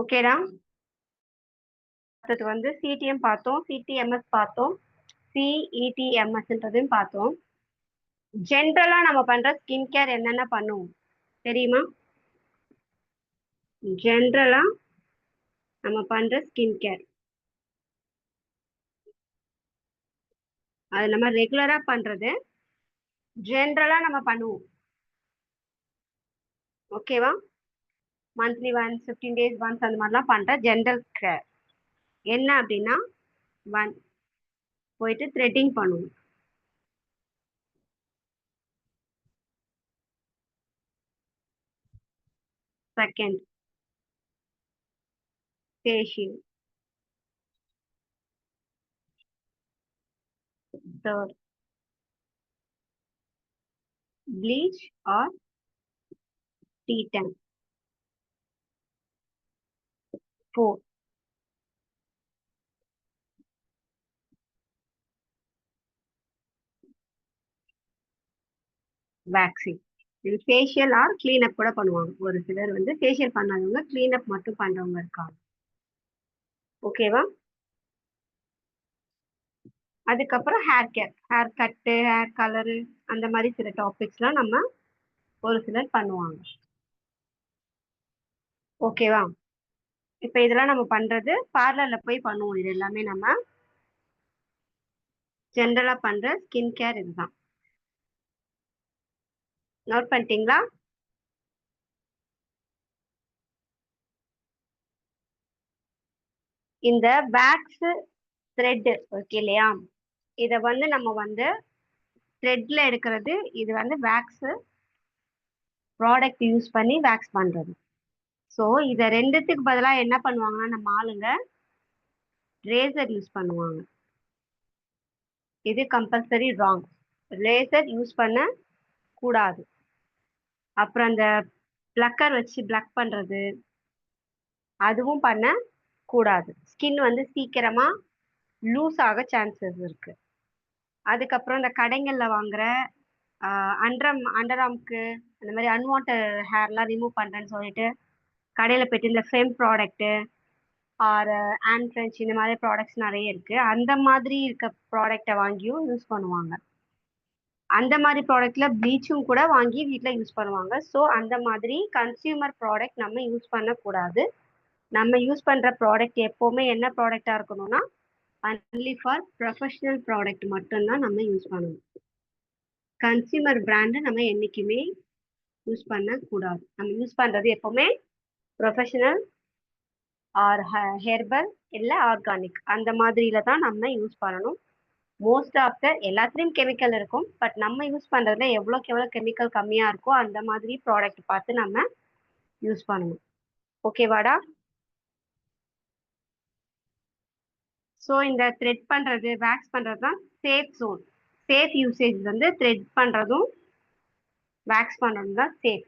ஓகேடா. அடுத்தது வந்து சிடிஎம் பார்த்தோம், சிடிஎம்எஸ் பார்த்தோம், சிஇடிஎம்எஸ்ன்றதையும் பார்த்தோம். ஜென்ரலா நம்ம பண்ற ஸ்கின் கேர் என்னென்ன பண்ணுவோம் தெரியுமா? ஜென்ரலா நம்ம பண்ற ஸ்கின் கேர் அது நம்ம ரெகுலரா பண்றது. ஜென்ரலா நம்ம பண்ணுவோம். ஓகேவா? மந்த்லி ஒன்ஸ் 15 டேஸ் ஒன்ஸ் அந்த மாதிரிலாம் பண்ற ஜென்ரல் கேர் என்ன அப்படின்னா, ஒன் போயிட்டு த்ரெட்டிங் பண்ணுவோம். Second facial. Third bleach or D tan. Fourth waxing. இது ஃபேஷியல் ஆர் கிளீனப் கூட பண்ணுவாங்க. ஒரு சிலர் வந்து ஃபேஷியல் பண்ணாதவங்க கிளீனப் மட்டும் பண்றவங்க இருக்காங்க. ஓகேவா? அதுக்கப்புறம் hair care, hair cut, hair colour, அந்த மாதிரி சில டாபிக்ஸ்லாம் நம்ம ஒரு சிலர் பண்ணுவாங்க. ஓகேவா? இப்ப இதெல்லாம் நம்ம பண்றது பார்லர்ல போய் பண்ணுவோம். இது எல்லாமே நம்ம ஜென்ரலா பண்ற ஸ்கின் கேர் இதுதான். நோட் பண்ணிட்டீங்களா? இந்த வேக்ஸ் த்ரெட் இருக்கு இல்லையா, இத வந்து நம்ம வந்து த்ரெட்ல எடுக்கிறது. இது வந்து வேக்ஸ் ப்ராடக்ட் யூஸ் பண்ணி வேக்ஸ் பண்றது. ஸோ இத ரெண்டுத்துக்கு பதிலா என்ன பண்ணுவாங்கன்னா நம்ம ஆளுங்க ரேசர் யூஸ் பண்ணுவாங்க. இது கம்பல்சரி ராங். ரேசர் யூஸ் பண்ண கூடாது. அப்புறம் அந்த பிளக்கர் வச்சு பிளக் பண்றது அதுவும் பண்ண கூடாது. ஸ்கின் வந்து சீக்கிரமா லூஸ் ஆக சான்சஸ் இருக்கு. அதுக்கப்புறம் இந்த கடைகள்ல வாங்குற அண்டர் ஆர்ம்க்கு அந்த மாதிரி அன்வான்ட் ஹேர்லாம் ரிமூவ் பண்றேன்னு சொல்லிட்டு கடையில போயிட்டு இந்த Fem product or and French இந்த மாதிரி ப்ராடக்ட்ஸ் நிறைய இருக்கு. அந்த மாதிரி இருக்க ப்ராடக்டை வாங்கியும் யூஸ் பண்ணுவாங்க. அந்த மாதிரி ப்ராடக்ட்ல ப்ளீச்சும் கூட வாங்கி வீட்டில் யூஸ் பண்ணுவாங்க. ஸோ அந்த மாதிரி கன்சியூமர் ப்ராடக்ட் நம்ம யூஸ் பண்ணக்கூடாது. நம்ம யூஸ் பண்ற ப்ராடக்ட் எப்பவுமே என்ன ப்ராடக்டா இருக்கணும்னா ஒன்லி ஃபார் ப்ரொஃபஷனல் ப்ராடக்ட் மட்டும்தான் நம்ம யூஸ் பண்ணணும். கன்சியூமர் பிராண்டு நம்ம என்னைக்குமே யூஸ் பண்ணக்கூடாது. நம்ம யூஸ் பண்றது எப்பவுமே ப்ரொஃபஷனல் ஆர் ஹெர்பல் இல்லை ஆர்கானிக் அந்த மாதிரில தான் நம்ம யூஸ் பண்ணணும். மோஸ்ட் ஆஃப் த எல்லாத்துலேயும் கெமிக்கல் இருக்கும். பட் நம்ம யூஸ் பண்ணுறதுல எவ்வளோக்கு எவ்வளோ கெமிக்கல் கம்மியாக இருக்கோ அந்த மாதிரி ப்ராடக்ட் பார்த்து நம்ம யூஸ் பண்ணணும். ஓகேவாடா? ஸோ இந்த த்ரெட் பண்ணுறது வேக்ஸ் பண்ணுறது தான் சேஃப் ஜோன். சேஃப் யூசேஜ் வந்து த்ரெட் பண்ணுறதும் வேக்ஸ் பண்ணுறதும் தான் சேஃப்.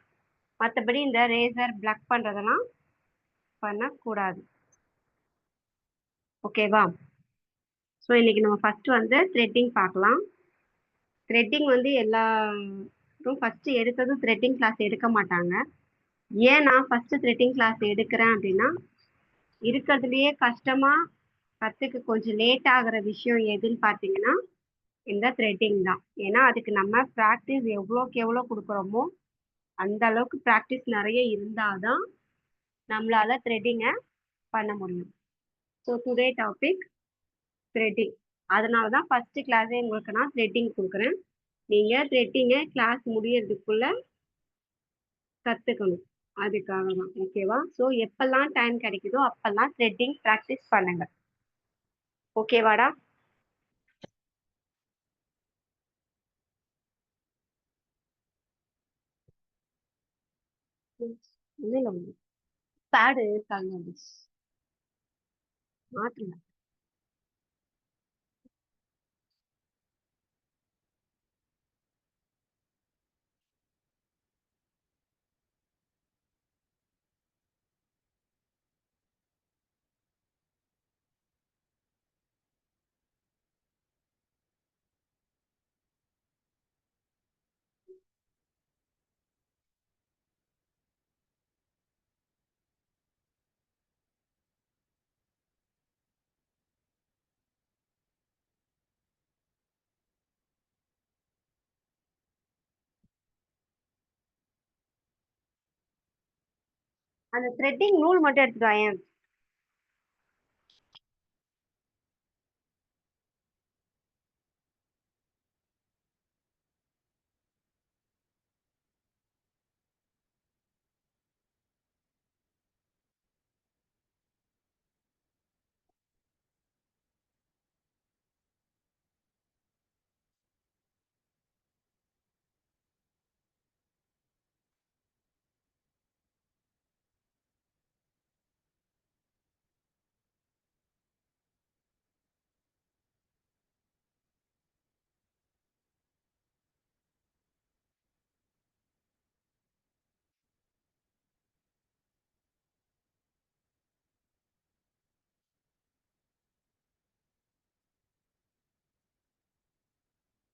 மற்றபடி இந்த ரேசர் பிளக் பண்ணுறதெல்லாம் பண்ணக்கூடாது. ஓகேவா? ஸோ இன்னைக்கு நம்ம ஃபர்ஸ்ட் வந்து த்ரெட்டிங் பார்க்கலாம். த்ரெட்டிங் வந்து எல்லாரும் ஃபர்ஸ்ட் எடுத்ததும் த்ரெட்டிங் கிளாஸ் எடுக்க மாட்டாங்க. ஏன் நான் ஃபர்ஸ்ட் த்ரெட்டிங் கிளாஸ் எடுக்கிறேன் அப்படின்னா, இருக்கிறதுலயே கஷ்டமா கத்துக்க கொஞ்சம் லேட் ஆகுற விஷயம் எதுன்னு பார்த்தீங்கன்னா இந்த த்ரெட்டிங் தான். ஏன்னா அதுக்கு நம்ம ப்ராக்டிஸ் எவ்வளோக்கு எவ்வளோ கொடுக்குறோமோ அந்த அளவுக்கு ப்ராக்டிஸ் நிறைய இருந்தாதான் நம்மளால த்ரெட்டிங்கை பண்ண முடியும். So today topic threading. அதனால தான் ஃபர்ஸ்ட் கிளாஸே உங்களுக்கு நான் த்ரெட்டிங் கொடுக்குறேன். நீங்க த்ரெட்டிங்கை கிளாஸ் முடியறதுக்குள்ள கத்துக்கணும். அதுக்காக தான். ஓகேவா? ஸோ எப்பெல்லாம் டைம் கிடைக்குதோ அப்பெல்லாம் த்ரெட்டிங் ப்ராக்டிஸ் பண்ணுங்க. ஓகேவாடா? இல்லை பேடு இருக்காங்க மாற்றுங்க. அந்த த்ரெட்டிங் நூல் மட்டும் எடுத்துட்டு வாயேன்.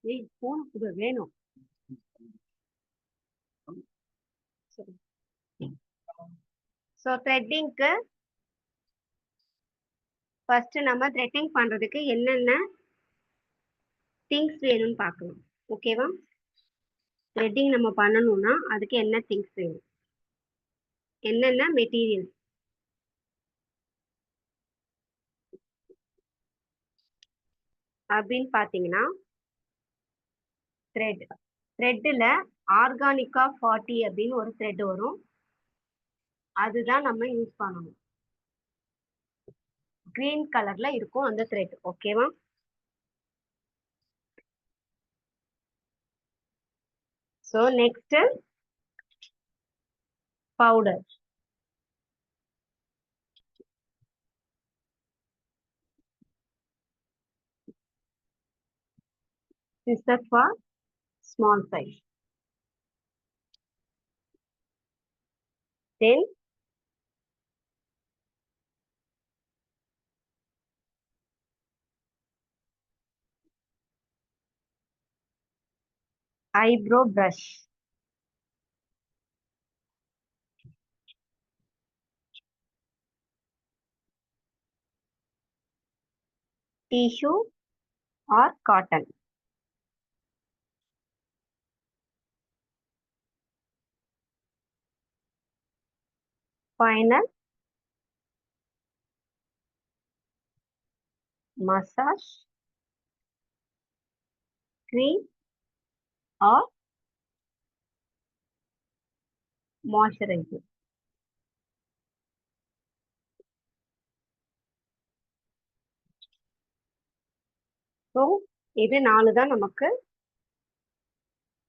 ஏய் போன் கூட வேணும். ஸோ த்ரெட்டிங்க்கு ஃபர்ஸ்ட் நம்ம த்ரெட்டிங் பண்றதுக்கு என்னென்ன திங்ஸ் வேணும்னு பார்க்கலாம். ஓகேவா? த்ரெட்டிங் நம்ம பண்ணணும்னா அதுக்கு என்ன திங்ஸ் வேணும், என்னென்ன மெட்டீரியல் அப்படின்னு பார்த்தீங்கன்னா, த்ரெட். த்ரெட்டில் ஆர்கானிக்கா 40 அப்படின்னு ஒரு த்ரெட் வரும். அதுதான் நம்ம யூஸ் பண்ணணும். கிரீன் கலர்ல இருக்கும் அந்த த்ரெட். ஓகேவா? So next powder. scissor for small size. Then eyebrow brush. Tissue or cotton. Final massage cream or moisturizer. So இது 4 தான் நமக்கு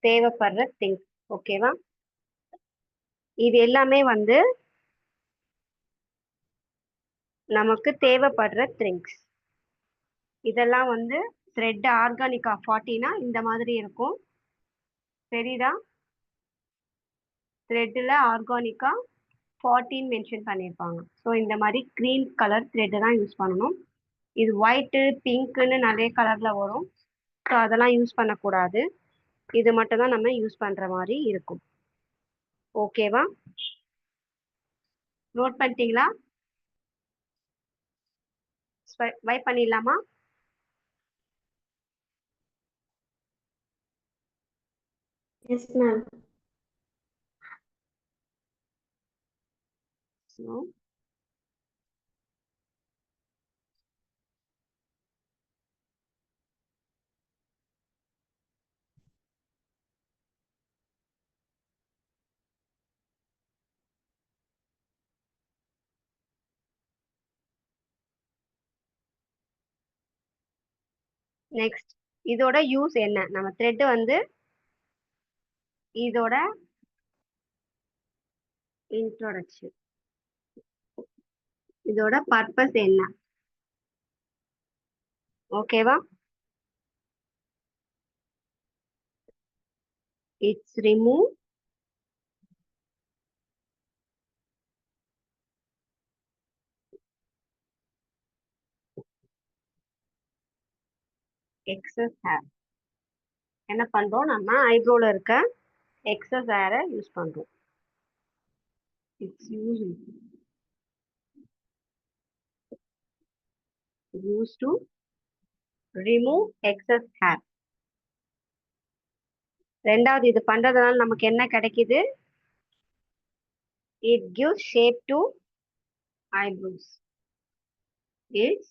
தேவைப்படுற திங்ஸ். ஓகேவா? இது எல்லாமே வந்து நமக்கு தேவைப்படுற திங்ஸ். இதெல்லாம் வந்து த்ரெட் ஆர்கானிக்கா 40னா இந்த மாதிரி இருக்கும். சரிதா? த்ரெட்டில் ஆர்கானிக்கா 14 மென்ஷன் பண்ணியிருப்பாங்க. ஸோ இந்த மாதிரி க்ரீன் கலர் த்ரெட்டு தான் யூஸ் பண்ணணும். இது ஒயிட்டு பிங்க்குன்னு நிறைய கலரில் வரும். ஸோ அதெல்லாம் யூஸ் பண்ணக்கூடாது. இது மட்டும் தான் நம்ம யூஸ் பண்ணுற மாதிரி இருக்கும். ஓகேவா? நோட் பண்ணிட்டீங்களா? வைப் பண்ணிடலாமா? Yes ma'am. ஸோ நெக்ஸ்ட் இதோட யூஸ் என்ன? நம்ம த்ரெட் வந்து இதோட இன்ட்ரோடக்ஷன். இதோட பர்பஸ் என்ன? ஓகேவா? It's remove excess hair. என்ன பண்றோம்? நம்ம ஐப்ரோல இருக்க எக்ஸஸ் ஹேரை யூஸ் பண்றோம். It's use to remove excess hair. ரெண்டாவது, இது பண்றதுனால நமக்கு என்ன கிடைக்குது? It gives shape to eyebrows. It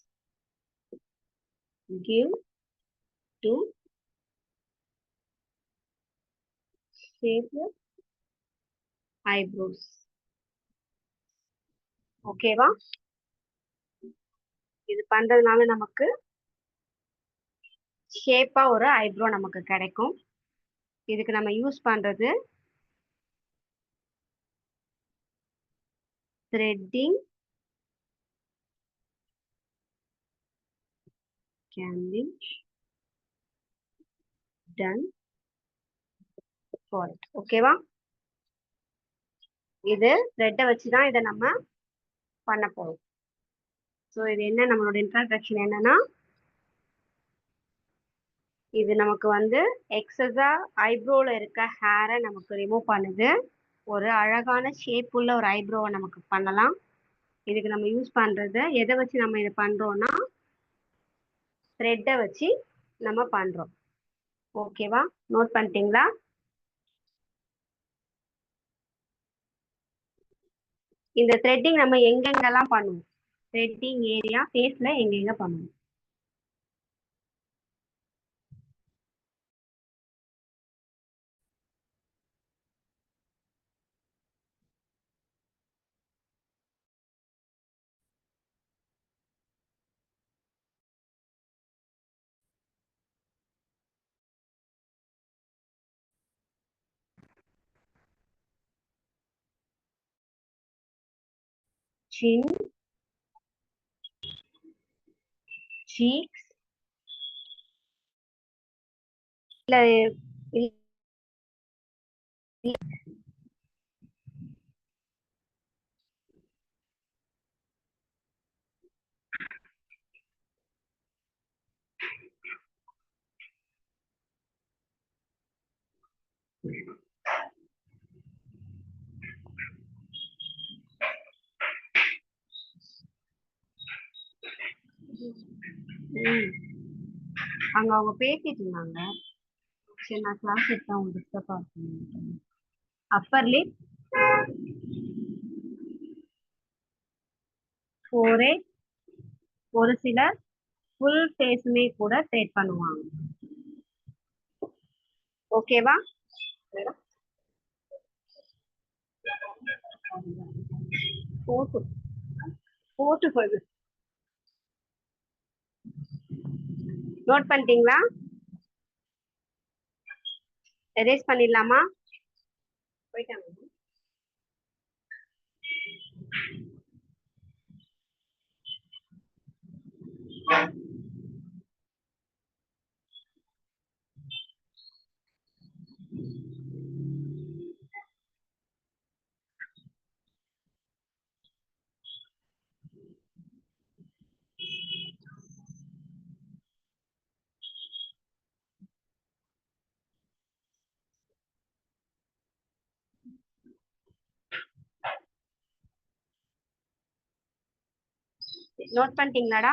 give to shape eyebrows. ஓகேவா? இது பண்றதுனால நமக்கு ஷேப்பா ஒரு ஐப்ரோ நமக்கு கிடைக்கும். இதுக்கு நம்ம யூஸ் பண்றது threading can be done for it. ஓகேவா? இது த்ரெட்டை வச்சு தான் இதை நம்ம பண்ண போறோம். ஸோ இது என்ன நம்மளோட இன்ட்ரடக்ஷன் என்னன்னா, இது நமக்கு வந்து எக்ஸஸா ஐப்ரோல இருக்க ஹேரை நமக்கு ரிமூவ் பண்ணுது. ஒரு அழகான ஷேப் உள்ள ஒரு ஐப்ரோவை நமக்கு பண்ணலாம். இதுக்கு நம்ம யூஸ் பண்றது எதை வச்சு நம்ம இதை பண்றோம்னா த்ரெட்டை வச்சு நம்ம பண்றோம். ஓகேவா? நோட் பண்ணிட்டீங்களா? இந்த த்ரெட்டிங் நம்ம எங்கெங்கெல்லாம் பண்ணுவோம்? த்ரெட்டிங் ஏரியா ஃபேஸ்ல எங்கெங்க பண்ணுவோம்? chin, cheeks, இல்ல இல்ல- ம். அங்க அவங்க பேசிட்டு இருந்தாங்க. சரி நான் கிளாஸ் எடுத்தா அவங்க டிஸ்டர்ப் ஆகும். அப்பர் லிப், ஃபோர்ஹெட், ஒரு சிலர் ஃபுல் ஃபேஸுமே கூட த்ரெட் பண்ணுவாங்க. ஓகேவா? போட்டு போட்டு போகுது. நோட் பண்ணிட்டீங்களா? எரேஸ் பண்ணிடலாமா? போயிட்டாங்க. நோட் பண்ணிட்டீங்களாடா?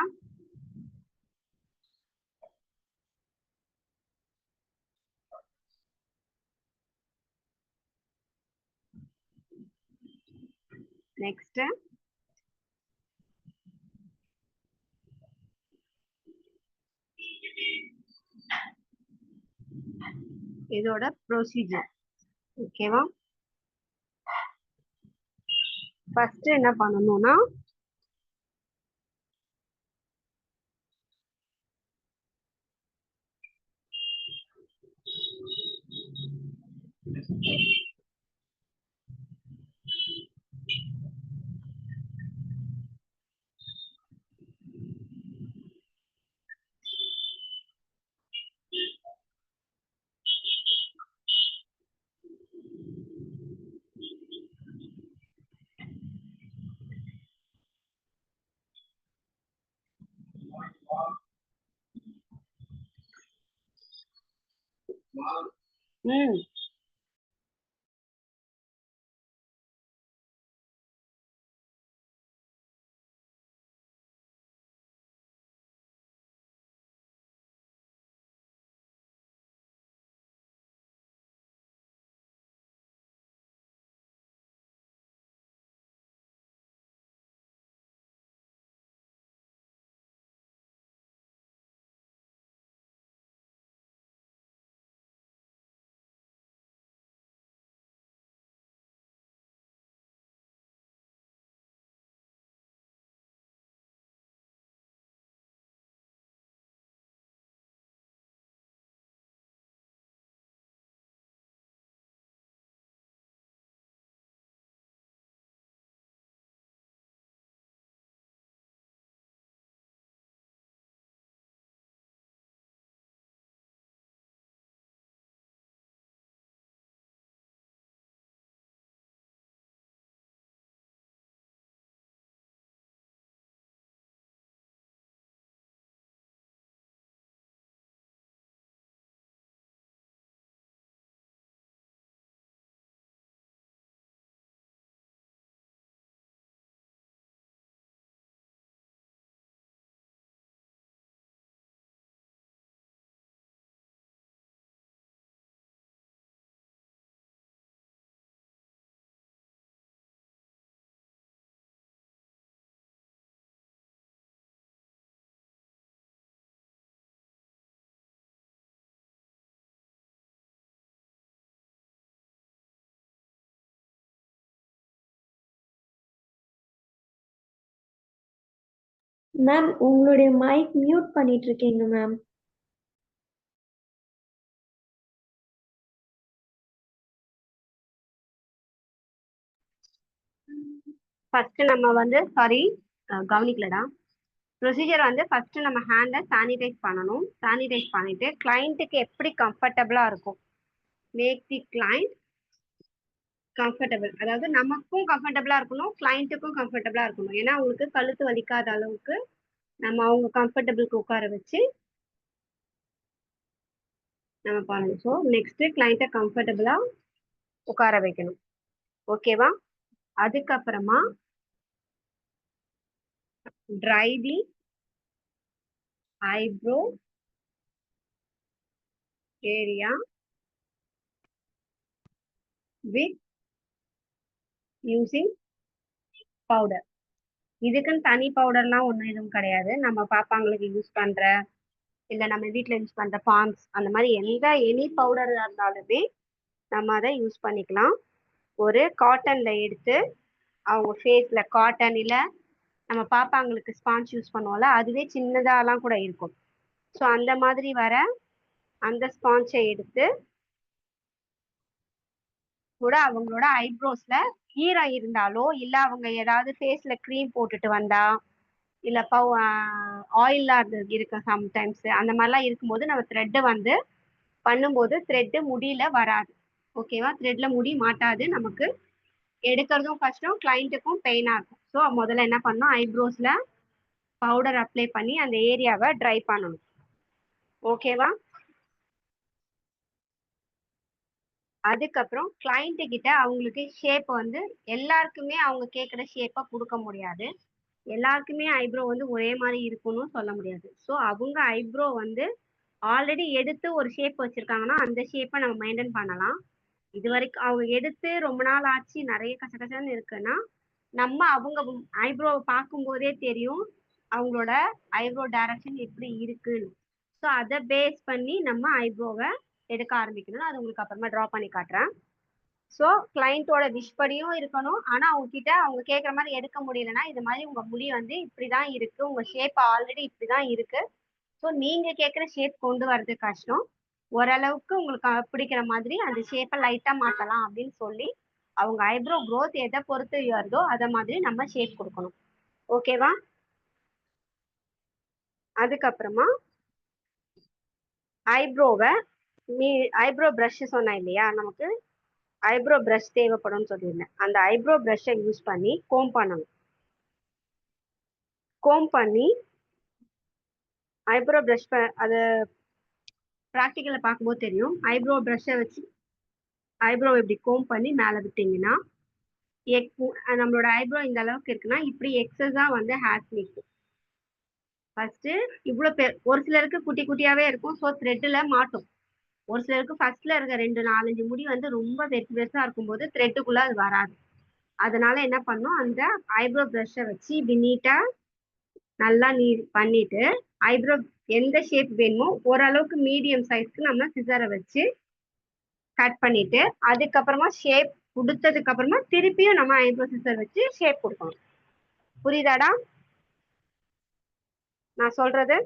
நெக்ஸ்ட் இதோட ப்ரொசீஜர். ஓகேவா? ஃபர்ஸ்ட் என்ன பண்ணணும்னா ம் மேம் உங்களுடைய மைக் மியூட் பண்ணிட்டு இருக்கீங்க மேம். ஃபர்ஸ்ட் நம்ம வந்து சாரி கவனிக்கலடா. ப்ரொசீஜர் வந்து ஃபர்ஸ்ட் நம்ம ஹேண்டை சானிடைஸ் பண்ணணும். சானிடைஸ் பண்ணிட்டு கிளைண்ட்டுக்கு எப்படி கம்ஃபர்டபுளா இருக்கும், மேக் தி கிளைண்ட் கம்ஃபர்டபுள், அதாவது நமக்கும் கம்ஃபர்டபுளா இருக்கணும், கிளைண்ட்டுக்கும் கம்ஃபர்டபுளா இருக்கணும். ஏன்னா அவங்களுக்கு கழுத்து வலிக்காத அளவுக்கு நம்ம அவங்க கம்ஃபர்டபுளுக்கு உட்கார வச்சு நம்ம பண்ணணும். ஸோ நெக்ஸ்ட் கிளைண்ட்டை கம்ஃபர்டபுளா உட்கார வைக்கணும். ஓகேவா? அதுக்கப்புறமா dry the eyebrow area with using powder. இதுக்குன்னு தனி பவுடர்லாம் ஒன்றும் எதுவும் கிடையாது. நம்ம பாப்பாங்களுக்கு யூஸ் பண்ற இல்ல நம்ம வீட்ல யூஸ் பண்ற பான்ஸ் அந்த மாதிரி எனி பவுடர் இருந்தாலுமே நம்ம அதை யூஸ் பண்ணிக்கலாம். ஒரு காட்டன்ல எடுத்து அவங்க ஃபேஸ்ல காட்டன் இல்ல நம்ம பாப்பாங்களுக்கு ஸ்பாஞ்ச் யூஸ் பண்ணுவோம்ல, அதுவே சின்னதாலாம் கூட இருக்கும். ஸோ அந்த மாதிரி வர அந்த ஸ்பாஞ்சை எடுத்து கூட அவங்களோட ஐப்ரோஸ்ல ஈரம் இருந்தாலோ இல்ல அவங்க ஏதாவது ஃபேஸ்ல க்ரீம் போட்டுட்டு வந்தா இல்ல ஆயிலா இருக்கு சம்டைம்ஸ் அந்த மாதிரிலாம் இருக்கும்போது நம்ம த்ரெட்டை வந்து பண்ணும்போது த்ரெட்டு முடியல வராது. ஓகேவா? த்ரெட்ல முடி மாட்டாது, நமக்கு எடுக்கிறதும் கஷ்டம், கிளைண்ட்டுக்கும் பெயினா இருக்கும். ஸோ முதல்ல என்ன பண்ணணும், ஐப்ரோஸ்ல பவுடர் அப்ளை பண்ணி அந்த ஏரியாவை ட்ரை பண்ணணும். ஓகேவா? அதுக்கப்புறம் கிளைண்ட் கிட்ட அவங்களுக்கு ஷேப் வந்து எல்லாருக்குமே அவங்க கேட்குற ஷேப்பை கொடுக்க முடியாது. எல்லாருக்குமே ஐப்ரோ வந்து ஒரே மாதிரி இருக்கும்னு சொல்ல முடியாது. ஸோ அவங்க ஐப்ரோ வந்து ஆல்ரெடி எடுத்து ஒரு ஷேப் வச்சிருக்காங்கன்னா அந்த ஷேப்பை நம்ம மெயின்டைன் பண்ணலாம். இது வரைக்கும் அவங்க எடுத்து ரொம்ப நாள் ஆச்சு நிறைய கசகசன்னு இருக்குன்னா நம்ம அவங்க ஐப்ரோவை பார்க்கும்போதே தெரியும் அவங்களோட ஐப்ரோ டைரக்ஷன் எப்படி இருக்குன்னு. ஸோ அதை பேஸ் பண்ணி நம்ம ஐப்ரோவை எடுக்க ஆரம்பிக்கணும். அது உங்களுக்கு அப்புறமா ட்ரா பண்ணி காட்டுறேன். ஸோ கிளைண்ட்டோட விஷ் படியும் இருக்கணும், ஆனால் அவங்க கிட்ட அவங்க கேட்குற மாதிரி எடுக்க முடியலன்னா இது மாதிரி உங்க முடி வந்து இப்படிதான் இருக்கு, உங்க ஷேப் ஆல்ரெடி இப்படிதான் இருக்கு, ஸோ நீங்க கேட்குற ஷேப் கொண்டு வர்றது கஷ்டம், ஓரளவுக்கு உங்களுக்கு பிடிக்கிற மாதிரி அந்த ஷேப்பை லைட்டா மாத்தலாம் அப்படின்னு சொல்லி அவங்க ஐப்ரோ க்ரோத் எதை பொறுத்து வருதோ அதை மாதிரி நம்ம ஷேப் கொடுக்கணும். ஓகேவா? அதுக்கப்புறமா ஐப்ரோவை ஐப்ரோ ப்ரஷ் சொன்னேன் இல்லையா, நமக்கு ஐப்ரோ ப்ரஷ் தேவைப்படும்னு சொல்லியிருந்தேன். அந்த ஐப்ரோ ப்ரஷ்ஷை யூஸ் பண்ணி கோம் பண்ணணும். கோம் பண்ணி ஐப்ரோ ப்ரஷ் அது ப்ராக்டிக்கலில் பார்க்கும்போது தெரியும். ஐப்ரோ ப்ரஷ்ஷை வச்சு ஐப்ரோ இப்படி கோம் பண்ணி மேலே விட்டீங்கன்னா நம்மளோட ஐப்ரோ இந்த அளவுக்கு இருக்குன்னா இப்படி எக்ஸஸா வந்து ஹேர்ஸ் நிற்கும். ஃபர்ஸ்ட் இவ்வளோ ஒரு சிலருக்கு குட்டி குட்டியாவே இருக்கும், ஸோ த்ரெட்டில் மாட்டும். ஒரு சிலருக்கு ஃபர்ஸ்ட்ல இருக்க 2-4 முடி வந்து ரொம்ப பெருசு பெருசா இருக்கும்போது த்ரெட்டுக்குள்ள அது வராது. அதனால என்ன பண்ணும், அந்த ஐப்ரோ ப்ரஷ்ஷை வச்சு இப்படி நீட்டா நல்லா பண்ணிட்டு ஐப்ரோ எந்த ஷேப் வேணுமோ ஓரளவுக்கு மீடியம் சைஸ்க்கு நம்ம சிசரை வச்சு கட் பண்ணிட்டு அதுக்கப்புறமா ஷேப் கொடுத்ததுக்கு அப்புறமா திருப்பியும் நம்ம ஐப்ரோ சிசர் வச்சு ஷேப் கொடுக்கணும். புரியுதாடா நான் சொல்றது?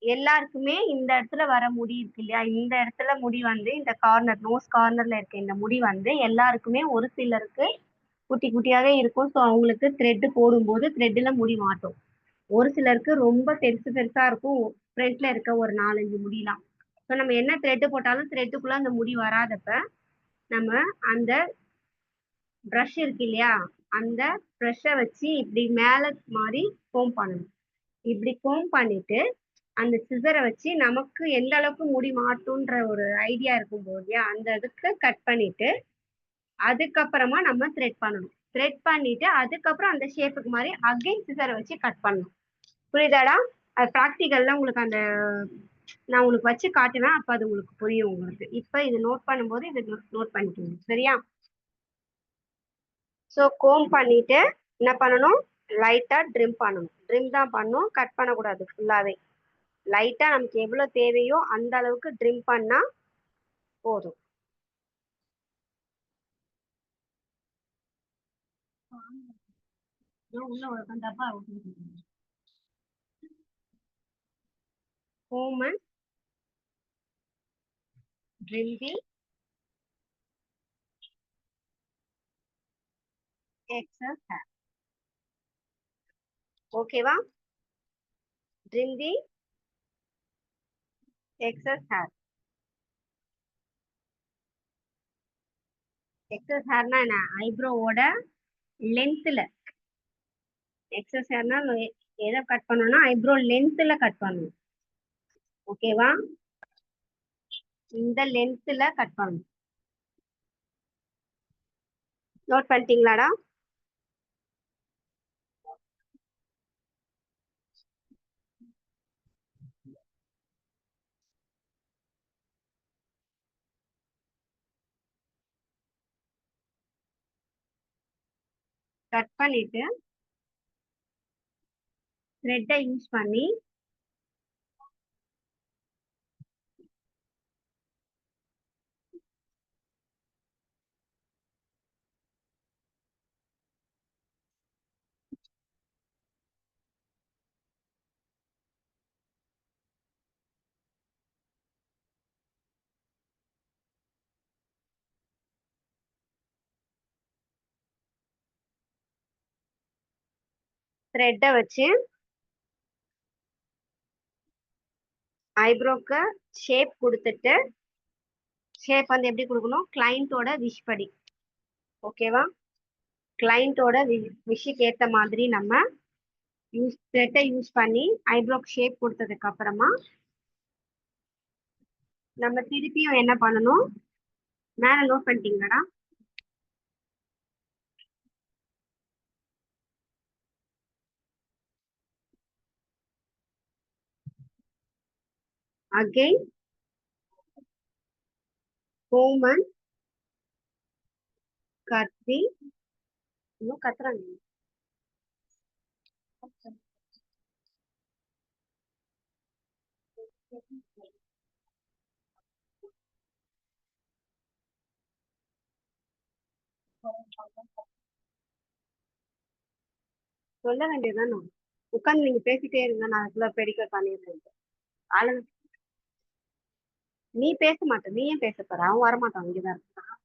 எல்லாருக்குமே இந்த இடத்துல வர முடி இருக்கு இல்லையா, இந்த இடத்துல முடி வந்து இந்த கார்னர் நோஸ் கார்னர்ல இருக்க இந்த முடி வந்து எல்லாருக்குமே ஒரு சிலருக்கு குட்டி குட்டியாவே இருக்கும். ஸோ அவங்களுக்கு த்ரெட் போடும்போது த்ரெட்ல முடி மாட்டும். ஒரு சிலருக்கு ரொம்ப பெருசு பெருசா இருக்கும் ஃப்ரண்ட்ல இருக்க ஒரு 4-5 முடிலாம். ஸோ நம்ம என்ன த்ரெட் போட்டாலும் த்ரெட்டுக்குள்ள அந்த முடி வராதப்ப நம்ம அந்த ப்ரஷ் இருக்கு இல்லையா, அந்த ப்ரஷ்ஷை வச்சு இப்படி மேல மாதிரி கோம் பண்ணணும். இப்படி கோம் பண்ணிட்டு அந்த சிசரை வச்சு நமக்கு எந்த அளவுக்கு முடி மாட்டுன்ற ஒரு ஐடியா இருக்கும் போது அந்த இதுக்கு கட் பண்ணிட்டு அதுக்கப்புறமா நம்ம த்ரெட் பண்ணணும். த்ரெட் பண்ணிட்டு அதுக்கப்புறம் அந்த ஷேப்புக்கு மாதிரி அகைன் சிசரை வச்சு கட் பண்ணணும். புரியுதாடா? அது ப்ராக்டிக்கல்ல உங்களுக்கு அந்த நான் உங்களுக்கு வச்சு காட்டுவேன், அப்ப அது உங்களுக்கு புரியும். உங்களுக்கு இப்ப இது நோட் பண்ணும்போது இது நோட் பண்ணிக்கோங்க, சரியா? ஸோ கோம் பண்ணிட்டு என்ன பண்ணணும், லைட்டா ட்ரிம் பண்ணணும். ட்ரிம் தான் பண்ணணும், கட் பண்ணக்கூடாது. ஃபுல்லாவே லைட்டா நமக்கு எவ்வளவு தேவையோ அந்த அளவுக்கு ட்ரிம் பண்ணா போதும். உள்ள ஒரு டப்பா home and trim the excess hair. ஓகேவா? trim the excess hair. excess hairனா என்ன? ஐப்ரோவோட லென்த்ல எக்ஸஸ் ஹேர்னா எதை கட் பண்ணணும்னா ஐப்ரோ லென்த்ல கட் பண்ணணும். ஓகேவா? இந்த லென்த்ல கட் பண்ணணும். நோட் பண்ணிட்டீங்களாடா? கட் பண்ணிட்டு த்ரெட்டை யூஸ் பண்ணி த்ரெட்டை வச்சு ஐப்ரோக்கு ஷேப் கொடுத்துட்டு ஷேப் வந்து எப்படி கொடுக்கணும்? கிளைண்ட்டோட விஷ் படி. ஓகேவா? கிளைண்ட்டோட விஷுக்கு ஏற்ற மாதிரி நம்ம த்ரெட்டை யூஸ் பண்ணி ஐப்ரோக்கு ஷேப் கொடுத்ததுக்கு அப்புறமா நம்ம திருப்பியும் என்ன பண்ணணும்? மேல note பண்ணிட்டீங்களாடா? again comb and cut the இன்னும் கத்துறாங்க. சொல்ல வேண்டியதுதானே? உட்காந்து நீங்க பேசிட்டே இருங்க, நான் அதுக்குள்ள பெடிக்கர் பண்ணிடுறேன். ஆளு நீ பேச மாட்ட, நீ ஏன் பேச போற? அவன் வரமாட்டான், இங்கதான் இருக்கான்.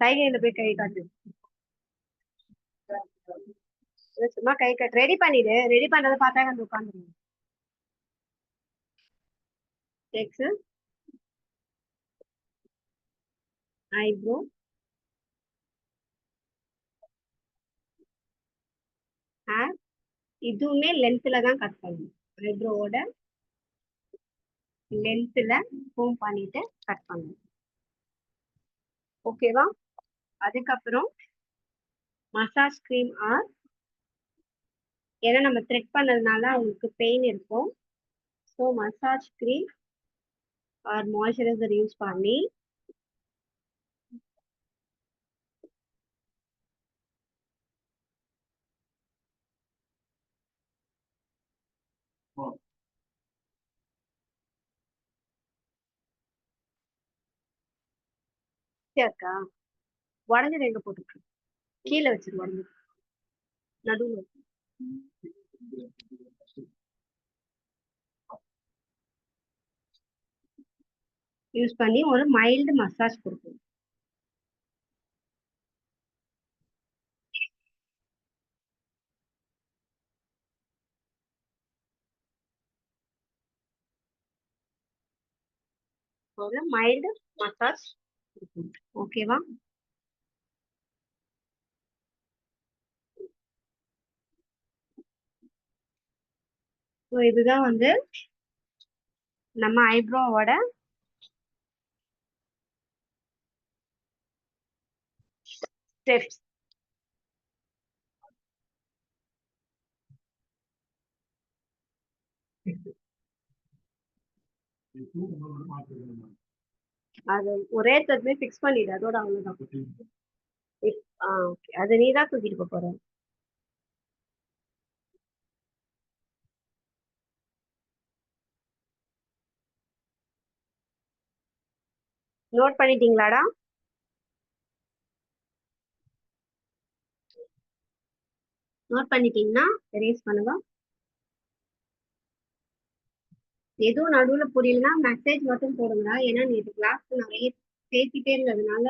கைகையில போய் கை காட்டு. சும்மா கை காட்டு. ரெடி பண்ணிடு. ரெடி பண்றதை பார்த்தா வந்து உட்காந்துருங்க. டெக்ஸ் ஐப்ரோ ஹேர் இதுவுமே லென்த்ல தான் கட் பண்ணணும். ஐப்ரோவோட லென்த்ல கோம் பண்ணிட்டு கட் பண்ணணும். ஓகேவா? அதுக்கப்புறம் மசாஜ் கிரீம் ஆர் ஏன்னா நம்ம த்ரெட் பண்ணதுனால அவங்களுக்கு பெயின் இருக்கும். So massage cream or moisturiser use பண்ணி இருக்கா உடஞ்சது எங்க போட்டுருக்கு? கீழே வச்சிரு. உடஞ்சது நடுவில் யூஸ் பண்ணி ஒரு மைல்டு மசாஜ் கொடுக்கணும். ஒரு மைல்டு மசாஜ் கொடுக்கணும். ஓகேவா? ஸோ இதுதான் வந்து நம்ம ஐப்ரோவோட ஸ்டெப்ஸ். அது ஒரே தடவை ஃபிக்ஸ் பண்ணிடு, அதோட அவ்வளவுதான். ஓகே, அது நீ தான் தூக்கிட்டு போற. நோட் பண்ணிட்டீங்களாடா? நோட் பண்ணிட்டீங்கன்னா erase பண்ணுங்க. எதுவும் நடுவுல புரியலன்னா மெசேஜ் மட்டும் போடுங்க. ஏன்னா நேற்று கிளாஸ்க்கு நிறைய பேசிட்டே இருந்ததுனால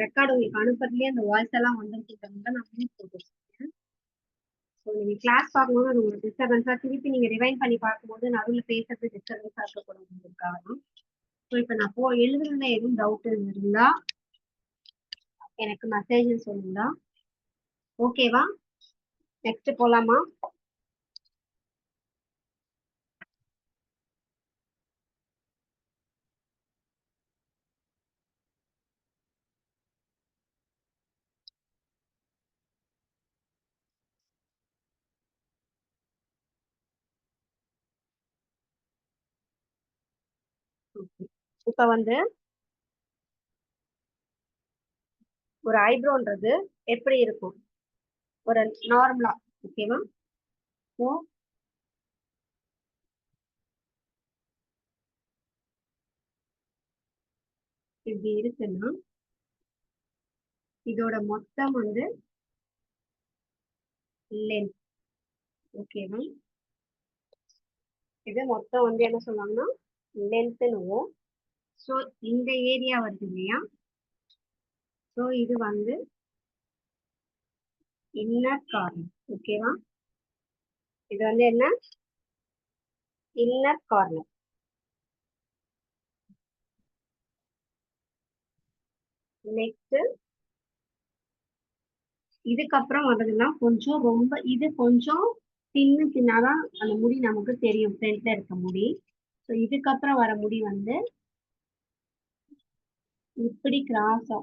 ரெக்கார்டு உங்களுக்கு அனுப்புறதுலயே அந்த வாய்ஸ் எல்லாம் வந்துருக்குன்றதுனால நான் மியூட் போட்டு வச்சிருக்கேன். ஸோ நீங்க கிளாஸ் பார்க்கும்போது அது உங்களுக்கு டிஸ்டர்பன்ஸா திருப்பி நீங்க ரிவைண்ட் பண்ணி பார்க்கும்போது நடுவில் பேசுறது டிஸ்டர்பன்ஸா இருக்கக்கூடாது காரணம். ஸோ இப்போ நான் எழுதுறதுல எதுவும் டவுட் இருந்தா எனக்கு மெசேஜ் சொல்லுங்க. ஓகேவா? நெக்ஸ்ட் போலாமா? இப்ப வந்து ஒரு ஐப்ரோன்றது எப்படி இருக்கும்? ஒரு நார்மலா, ஓகேவா? ஸோ இப்படி இருக்குன்னா இதோட மொத்தம் வந்து லென்த், ஓகேவா? இது மொத்தம் வந்து என்ன சொல்லுவாங்கன்னா லென்த்னுவோம். ஸோ இந்த ஏரியா வருது இல்லையா? ஸோ இது வந்து இன்னர் கார்னர், ஓகேவா? இது வந்து என்ன? Inner corner. நெக்ஸ்ட் இதுக்கப்புறம் வர்றதுன்னா கொஞ்சம் ரொம்ப இது கொஞ்சம் தின்னாதான் அந்த முடி நமக்கு தெரியும், ஃப்ரண்ட்ல இருக்க முடி. ஸோ இதுக்கப்புறம் வர முடி வந்து இப்படி கிராஸா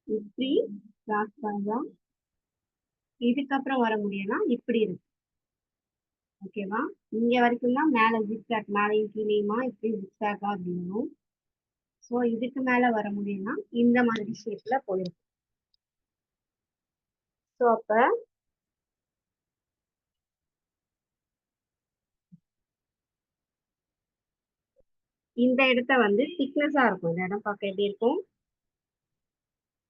இப்படி கிராஸ் பண்ணா இதுக்கப்புறம் வர முடியும்னா இப்படி இருக்கு, ஓகேவா? இங்க வரைக்கும் தான் மேல ஜிக்ஸாக், மேலையும் கீழேயுமா இப்படி ஜிக்ஸாக்கா அப்படின்னும். ஸோ இதுக்கு மேல வர முடியும்னா இந்த மாதிரி ஷேப்ல போயிடும். ஸோ அப்ப இந்த இடத்த வந்து திக்னஸா இருக்கும். இந்த இடம் பார்க்க எப்படி இருக்கும்?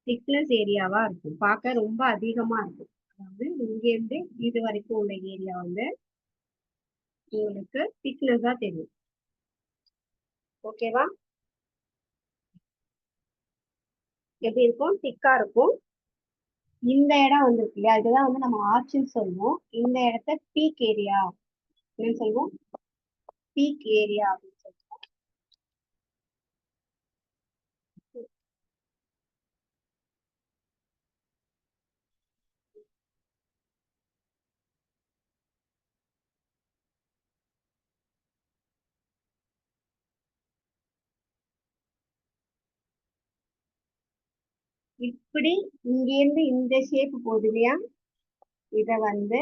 திக்னஸ் ஏரியாவா இருக்கும், பார்க்க ரொம்ப அதிகமா இருக்கும். அதாவது இங்க இருந்து இது வரைக்கும் உள்ள ஏரியா வந்து உங்களுக்கு திக்னஸா தெரியும், ஓகேவா? எப்படி இருக்கும்? திக்கா இருக்கும். இந்த இடம் வந்து இருக்கு இல்லையா, இதுதான் வந்து நம்ம ஆர்ச்சின்னு சொல்லுவோம். இந்த இடத்த பீக் ஏரியா என்ன சொல்லுவோம்? பீக் ஏரியா அப்படின்னு சொல்லுவோம். இப்படி இங்க இருந்து இந்த ஷேப் போகுது இல்லையா, இத வந்து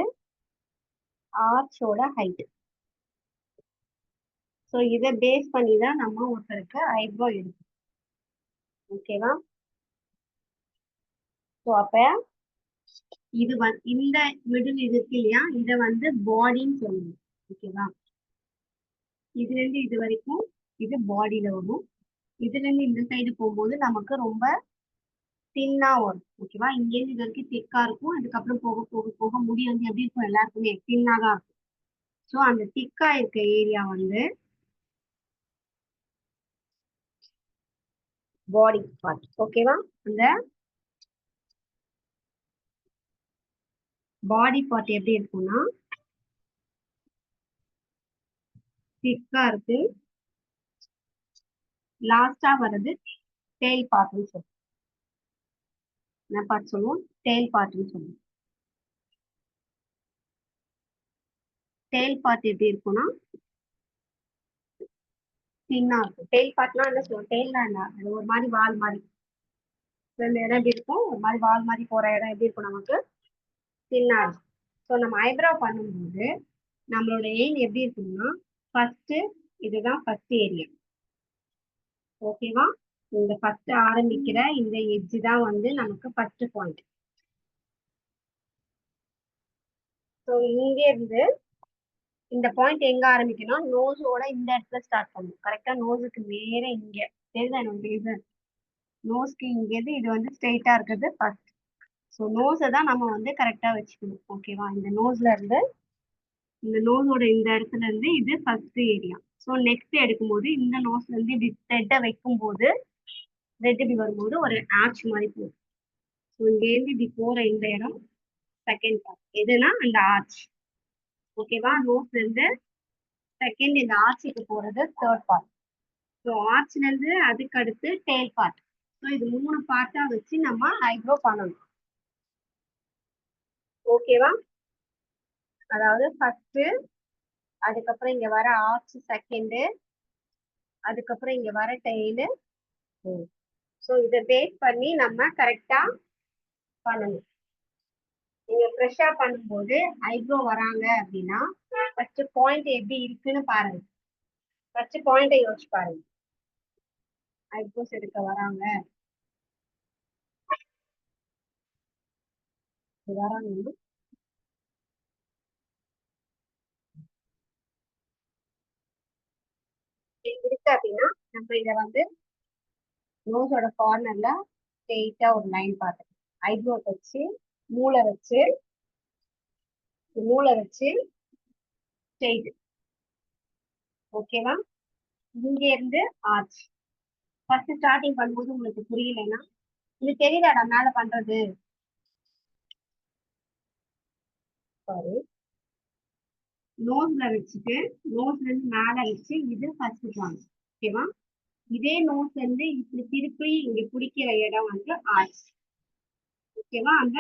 ஆர்ச்சோட ஹைட். ஸோ இதை பேஸ் பண்ணி தான் நம்ம ஒருத்தருக்கு ஐப்ரோ எடுக்கும், ஓகேவா? ஸோ அப்ப இது வந்து இந்த மிடில் இது இருக்கு இல்லையா, இதை வந்து பாடின்னு சொல்லுவோம், ஓகேவா? இதுல இருந்து இது வரைக்கும் இது பாடியில வரும். இதுல இருந்து இந்த சைடு போகும்போது நமக்கு ரொம்ப தின்னா வரும், ஓகேவா? இங்க இருந்து இது வரைக்கும் திக்கா இருக்கும். அதுக்கப்புறம் போக போக போக முடி வந்து எப்படி இருக்கும்? எல்லாருக்குமே தின்னா தான் இருக்கும். ஸோ அந்த திக்கா இருக்க ஏரியா வந்து பாடி பார்ட், ஓகேவா? அந்த பாடி பார்ட் எப்படி இருக்கும்னா திக்கா இருக்கு. லாஸ்டா வர்றது டெயில் பார்ட்னு சொல்லுவோம். என்ன பார்ட் சொல்லுவோம்? டெயில் பார்ட்னு சொல்லுவோம். டெயில் பார்ட் எப்படி இருக்கும்னா தின்னா இருக்கும். டெயில் பார்ட்னா என்ன சொல்லுவோம்? டெயில்னா என்ன? அது ஒரு மாதிரி வால் மாதிரி இந்த இடம் எப்படி இருக்கும்? ஒரு மாதிரி வால் மாதிரி போற இடம் எப்படி இருக்கும்? நமக்கு தின்னா இருக்கும். ஸோ நம்ம ஐப்ரோ பண்ணும்போது நம்மளோட எய்ம் எப்படி இருக்கும்னா ஃபர்ஸ்ட் இதுதான் ஃபர்ஸ்ட் ஏரியா, ஓகேவா? இந்த ஃபர்ஸ்ட் ஆரம்பிக்கிற இந்த எட்ஜ் தான் வந்து நமக்கு ஃபர்ஸ்ட் பாயிண்ட். ஸோ இங்க இருந்து இந்த பாயிண்ட் எங்க ஆரம்பிக்கணும்? நோஸோட இந்த இடத்துல ஸ்டார்ட் பண்ணும். கரெக்டா நோஸுக்கு நேர இங்க தெரியுதா? என்னோட ரீசன் நோஸ்க்கு இங்கேருந்து இது வந்து ஸ்ட்ரெயிட்டா இருக்கிறது ஃபர்ஸ்ட். ஸோ நோஸை தான் நம்ம வந்து கரெக்டா வச்சுக்கணும். ஓகேவா? இந்த நோஸ்ல இருந்து இந்த நோஸோட இந்த இடத்துல இருந்து இது ஃபர்ஸ்ட் ஏரியா. ஸோ நெக்ஸ்ட் எடுக்கும்போது இந்த நோஸ்ல இருந்து இப்படி த்ரெட்டை வைக்கும் போது த்ரெட் இப்படி வரும்போது ஒரு ஆர்ச் மாதிரி போகும். ஸோ இங்கேருந்து இப்படி போற இந்த இடம் செகண்ட் பார்ட். எதுனா அந்த ஆர்ச். ஓகேவா? நோஸ்ல இருந்து செகண்ட் இந்த ஆர்ச்சுக்கு போறது தேர்ட் பார்ட். ஸோ ஆர்ச்ல இருந்து அதுக்கு அடுத்து டெயில் பார்ட். ஸோ இது 3 பார்ட்டா வச்சு நம்ம ஐப்ரோ பண்ணணும். ஓகேவா? அதாவது ஃபர்ஸ்ட், அதுக்கப்புறம் இங்க வர ஆர்ச் செகண்ட், அதுக்கப்புறம் இங்க வர டெய்லு. ஸோ இதை பேஸ் பண்ணி நம்ம கரெக்டா பண்ணணும். நீங்க ஃப்ரெஷ்ஷா பண்ணும்போது ஐப்ரோ வராங்க அப்படின்னா ஃபர்ஸ்ட் பாயிண்ட் எப்படி இருக்குன்னு பாருங்க. ஃபர்ஸ்ட் பாயிண்டை யோசிச்சு பாருங்க. ஐப்ரோஸ் எடுக்க வராங்க வராங்க இருக்கு அப்படின்னா நம்ம இதை வந்து நோஸோட கார்னர்ல ஸ்ட்ரெயிட்டா ஒரு லைன் பார்த்து ஐப்ரோ வச்சு மூளை வச்சு மூளை வச்சு ஸ்ட்ரெயிட். ஓகேவா? இங்க இருந்து ஆர்ச். ஃபர்ஸ்ட் ஸ்டார்டிங் பண்ணும்போது உங்களுக்கு புரியலைன்னா இது தெரியுதாடா மேல பண்றது? சாரி, நோஸ்ல வச்சுட்டு நோஸ்ல இருந்து மேல வச்சு இது ஃபர்ஸ்ட் பாயிண்ட். ஓகேவா? இதே நோஸ்ல இருந்து இப்படி திருப்பி இங்க பிடிக்கிற இடம் வந்து ஆர்ச். ஓகேவா? அந்த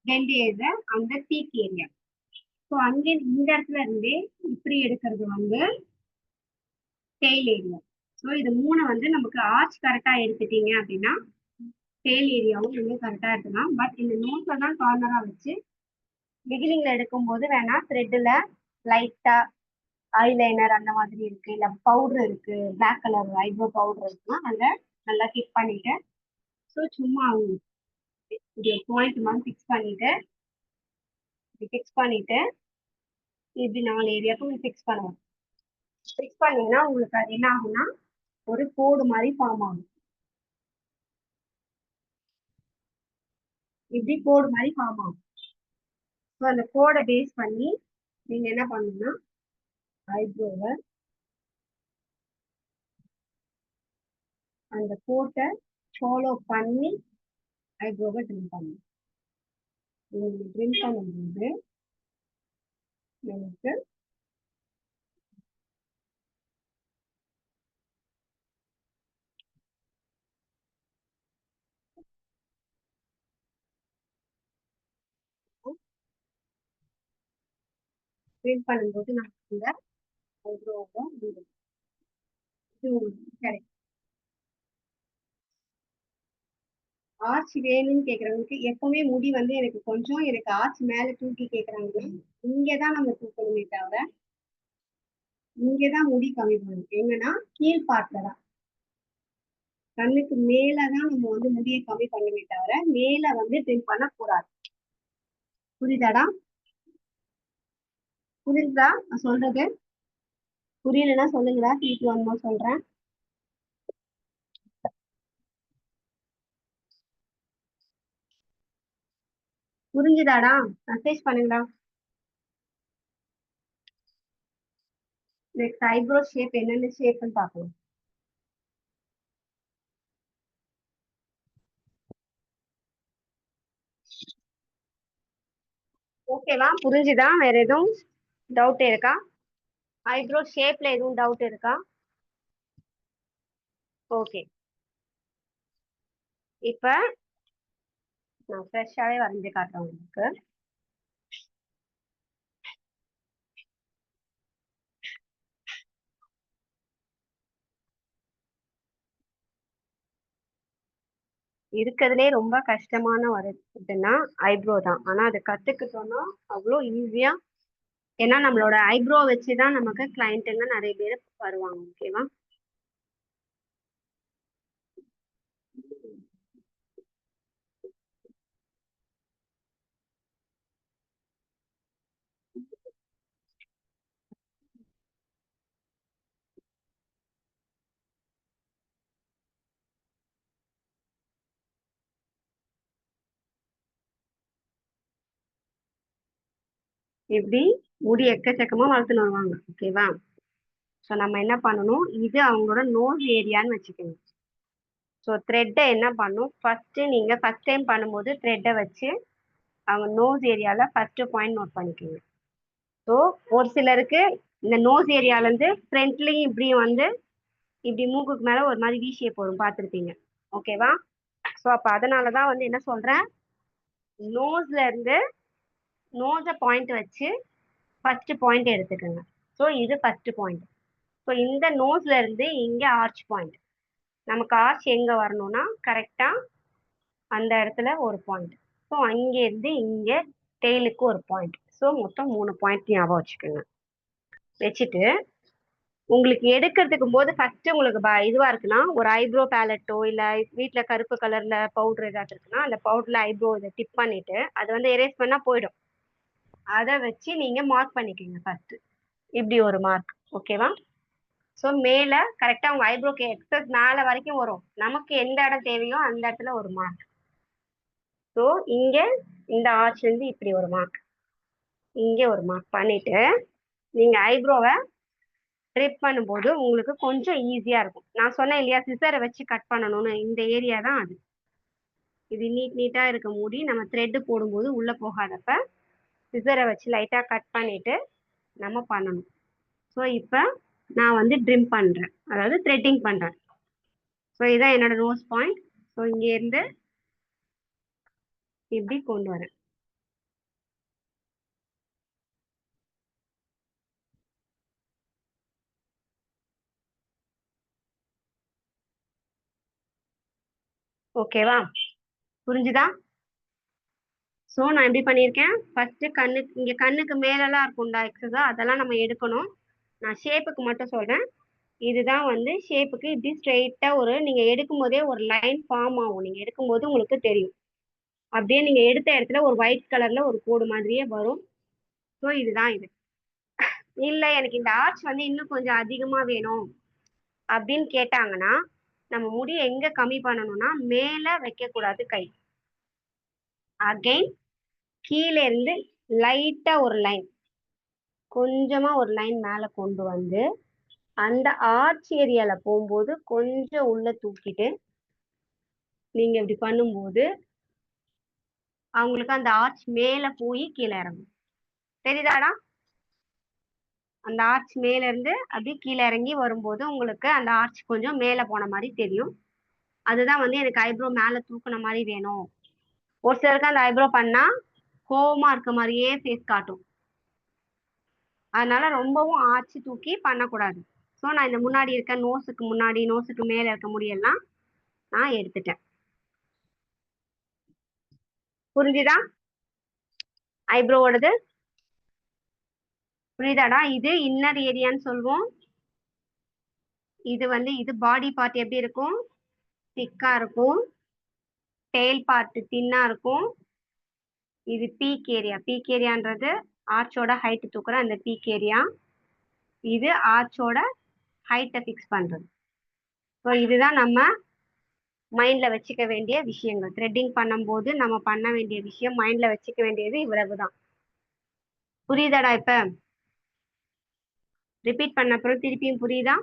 பெண்ட் ஏரியா, அந்த பீக் ஏரியா. ஸோ அங்கே இந்த இடத்துல இருந்தே இப்படி எடுக்கிறது வந்து டெய்ல் ஏரியா. ஸோ இது 3 வந்து நமக்கு ஆர்ச் கரெக்டா எடுத்துட்டீங்க அப்படின்னா டெய்ல் ஏரியாவும் நீங்க கரெக்டா எடுக்கலாம். பட் இந்த நோஸ்ல தான் கார்னரா வச்சு பிகினிங்ல எடுக்கும் போது வேணா த்ரெட்ல லைட்டா ஐலைனர் அந்த மாதிரி இருக்கு, இல்ல பவுடர் இருக்கு, பிளாக் கலர் ஐப்ரோ பவுடர் இருக்குன்னா அதை நல்லா கிக் பண்ணிட்டு ஸோ சும்மா இது பாயிண்ட் மாதிரி ஃபிக்ஸ் பண்ணிட்டு இப்படி 4 ஏரியாவுக்கும் ஃபிக்ஸ் பண்ணுவோம். ஃபிக்ஸ் பண்ணீங்கன்னா உங்களுக்கு அது என்ன ஆகும்னா ஒரு கோடு மாதிரி ஃபார்ம் ஆகும். இப்படி கோடு மாதிரி ஃபார்ம் ஆகும். ஸோ அந்த கோடை பேஸ் பண்ணி நீங்க என்ன பண்ணணும்னா ஐப்ரோவை அந்த கோட்டை ஃபாலோ பண்ணி ஐப்ரோவை ட்ரிம் பண்ணணும். நீங்க ட்ரிம் பண்ணும்போது நமக்கு ட்ரிம் பண்ணும்போது நமக்கு இந்த ஐப்ரோவை இது கிடைக்கும். ஆர்ச் வேணும்னு கேக்குறவங்களுக்கு எப்பவுமே முடி வந்து எனக்கு கொஞ்சம் எனக்கு ஆர்ச் மேல தூக்கி கேக்குறாங்க. இங்கதான் நம்ம தூக்கணுமே தவிர இங்கதான் முடி கம்மி பண்ணணும். எங்கன்னா கீழ் பார்ட்ல தான், கண்ணுக்கு மேலதான் நம்ம வந்து முடியை கம்மி பண்ணவே தவிர மேல வந்து ட்ரிம் பண்ணக்கூடாது. புரியுதாடா? புரியுதா நான் சொல்றது? புரியலன்னா சொல்லுங்களா, திருப்பி ஒன்னும் சொல்றேன். புரிஞ்சுதாடா? மெசேஜ் பண்ணுங்களா. நெக்ஸ்ட் ஐப்ரோ ஷேப் என்னென்ன ஷேப்னு பார்க்கலாம். ஓகேவா? புரிஞ்சுதா? வேற எதுவும் டவுட் இருக்கா? ஐப்ரோ ஷேப்ல எதுவும் டவுட் இருக்கா? ஓகே, இப்ப நான் ஃப்ரெஷ்ஷாவே வரைஞ்சு காட்டுறேன் உங்களுக்கு. இருக்கிறதுலே ரொம்ப கஷ்டமான ஒரு இதுன்னா ஐப்ரோ தான். ஆனா அதை கத்துக்கிட்டோம்னா அவ்வளோ ஈஸியா. ஏன்னா நம்மளோட ஐப்ரோ வச்சுதான் நமக்கு கிளைண்ட்டுங்க நிறைய பேர் வருவாங்க. ஓகேவா? இப்படி முடி எக்கச்சக்கமா வளர்த்துன்னு வருவாங்க. ஓகேவா? ஸோ நம்ம என்ன பண்ணணும், இது அவங்களோட நோஸ் ஏரியான்னு வச்சுக்கோங்க. ஸோ த்ரெட்டை என்ன பண்ணும், நீங்க ஃபர்ஸ்ட் டைம் பண்ணும்போது த்ரெட்டை வச்சு அவங்க நோஸ் ஏரியால ஃபர்ஸ்ட் பாயிண்ட் நோட் பண்ணிக்கோங்க. ஸோ ஒரு சிலருக்கு இந்த நோஸ் ஏரியால இருந்து ஃப்ரண்ட்லயும் இப்படியும் வந்து இப்படி மூக்குக்கு மேல ஒரு மாதிரி வி ஷேப் வரும், பார்த்துருப்பீங்க. ஓகேவா? ஸோ அப்ப அதனாலதான் வந்து என்ன சொல்றேன், நோஸ்ல இருந்து நோஸ பாயிண்ட் வச்சு ஃபர்ஸ்ட் பாயிண்ட் எடுத்துக்கோங்க. ஸோ இது ஃபர்ஸ்ட் பாயிண்ட். ஸோ இந்த நோஸ்ல இருந்து இங்க ஆர்ச் பாயிண்ட். நமக்கு ஆர்ச் எங்க வரணும்னா கரெக்டா அந்த இடத்துல ஒரு பாயிண்ட். ஸோ அங்க இருந்து இங்க டெய்லுக்கு ஒரு பாயிண்ட். ஸோ மொத்தம் 3 பாயிண்ட் ஞாபகம் வச்சுக்கோங்க. வச்சுட்டு உங்களுக்கு எடுக்கிறதுக்கு போது ஃபர்ஸ்ட் உங்களுக்கு இதுவா இருக்குன்னா ஒரு ஐப்ரோ பேலட்டோ இல்ல வீட்ல கருப்பு கலர்ல பவுடர் ஏதாவது இருக்குன்னா அந்த பவுடர்ல ஐப்ரோ இதை டிப் பண்ணிட்டு அதை வந்து எரேஸ் பண்ணா போயிடும். அதை வச்சு நீங்க மார்க் பண்ணிக்கோங்க ஃபர்ஸ்ட். இப்படி ஒரு மார்க். ஓகேவா? ஸோ மேல கரெக்டா உங்க ஐப்ரோக்கு எக்ஸஸ் மேல வரைக்கும் வரும். நமக்கு எந்த இடம் தேவையோ அந்த இடத்துல ஒரு மார்க். ஸோ இங்க இந்த ஆர்ச்ல இருந்து இப்படி ஒரு மார்க், இங்க ஒரு மார்க் பண்ணிட்டு நீங்க ஐப்ரோவை ட்ரிப் பண்ணும்போது உங்களுக்கு கொஞ்சம் ஈஸியா இருக்கும். நான் சொன்னேன் இல்லையா சிசரை வச்சு கட் பண்ணணும்னு, இந்த ஏரியா தான் அது. இது நீட்டா இருக்க முடி நம்ம த்ரெட் போடும்போது உள்ள போகாதப்ப சிசரை வச்சு லைட்டா கட் பண்ணிட்டு நம்ம பண்ணணும். ஸோ இப்போ நான் வந்து ட்ரிம் பண்றேன், அதாவது த்ரெட்டிங் பண்றேன். ஸோ இதான் என்னோட நோஸ் பாயிண்ட். ஸோ இங்க இருந்து இப்படி கொண்டு வரேன். ஓகேவா? புரிஞ்சுதா? ஸோ நான் எப்படி பண்ணியிருக்கேன், ஃபர்ஸ்ட் கண்ணுக்கு இங்க கண்ணுக்கு மேலெல்லாம் இருக்கும்டா எக்ஸஸா, அதெல்லாம் நம்ம எடுக்கணும். நான் ஷேப்புக்கு மட்டும் சொல்றேன். இதுதான் வந்து ஷேப்புக்கு இப்படி ஸ்ட்ரெயிட்டா நீங்க எடுக்கும் போதே ஒரு லைன் ஃபார்ம் ஆகும். நீங்க எடுக்கும்போது உங்களுக்கு தெரியும். அப்படியே நீங்க எடுத்த இடத்துல ஒரு ஒயிட் கலர்ல ஒரு கோடு மாதிரியே வரும். ஸோ இதுதான் இது. இல்ல எனக்கு இந்த ஆர்ச் வந்து இன்னும் கொஞ்சம் அதிகமா வேணும் அப்படின்னு கேட்டாங்கன்னா நம்ம முடியை எங்க கம்மி பண்ணணும்னா மேல வைக்க கூடாது கை. அகைன் கீழே இருந்து லைட்டா ஒரு லைன், கொஞ்சமா ஒரு லைன் மேல கொண்டு வந்து அந்த ஆர்ச் ஏரியால போகும்போது கொஞ்சம் உள்ள தூக்கிட்டு நீங்க இப்படி பண்ணும்போது அவங்களுக்கு அந்த ஆர்ச் மேல போய் கீழே இறங்கும். தெரியுதாடா? அந்த ஆர்ச் மேல இருந்து அப்படியே கீழே இறங்கி வரும்போது உங்களுக்கு அந்த ஆர்ச் கொஞ்சம் மேல போன மாதிரி தெரியும். அதுதான் வந்து எனக்கு ஐப்ரோ மேல தூக்குன மாதிரி வேணும். ஒரு சிலருக்கு அந்த ஐப்ரோ பண்ணா கோவமா இருக்க மாதிரியே ஃபேஸ் காட்டும். அதனால ரொம்பவும் ஆர்ச்சி தூக்கி பண்ணக்கூடாது. ஸோ நான் இந்த முன்னாடி இருக்க நோஸுக்கு முன்னாடி நோஸுக்கு மேல இருக்க முடியெல்லாம் நான் எடுத்துட்டேன். புரிஞ்சுதா ஐப்ரோவோடது? புரியுதாடா? இது இன்னர் ஏரியான்னு சொல்லுவோம். இது வந்து இது பாடி பார்ட் எப்படி இருக்கும், திக்கா இருக்கும். டெயில் பார்ட் தின்னா இருக்கும். இது பீக் ஏரியா. பீக் ஏரியான்றது ஆர்ச்சோட ஹைட் தூக்குற அந்த பீக் ஏரியா. இது ஆர்ச்சோட ஹைட்டை ஃபிக்ஸ் பண்றது. ஸோ இதுதான் நம்ம மைண்ட்ல வச்சுக்க வேண்டிய விஷயங்கள். த்ரெட்டிங் பண்ணும்போது நம்ம பண்ண வேண்டிய விஷயம், மைண்ட்ல வச்சுக்க வேண்டியது இவ்வளவுதான். புரியுதாடா? இப்ப ரிப்பீட் பண்ண அப்புறம் திருப்பியும் புரியுதா?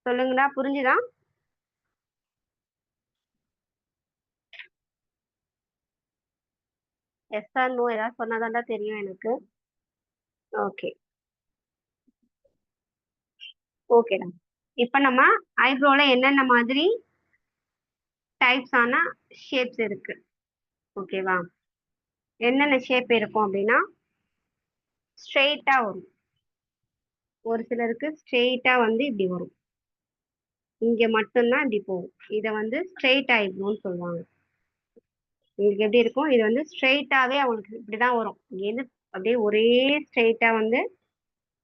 சொல்லுங்கடா, புரிஞ்சுதா? எஸ் ஆர் நோ ஏதாவது சொன்னாதான்டா தெரியும் எனக்கு. ஓகே, ஓகேடா. இப்ப நம்ம ஐப்ரோல என்னென்ன மாதிரி டைப்ஸ் ஆன ஷேப்ஸ் இருக்கு, ஓகேவா? என்னென்ன ஷேப் இருக்கும் அப்படின்னா ஸ்ட்ரெயிட்டா வரும். ஒரு சிலருக்கு ஸ்ட்ரெயிட்டா வந்து இப்படி வரும், இங்க மட்டும்தான் இப்படி போகும். இதை வந்து ஸ்ட்ரெயிட் ஐப்ரோன்னு சொல்லுவாங்க. உங்களுக்கு எப்படி இருக்கும், இது வந்து ஸ்ட்ரெயிட்டாவே அவங்களுக்கு இப்படிதான் வரும். இங்கேருந்து அப்படியே ஒரே ஸ்ட்ரெயிட்டா வந்து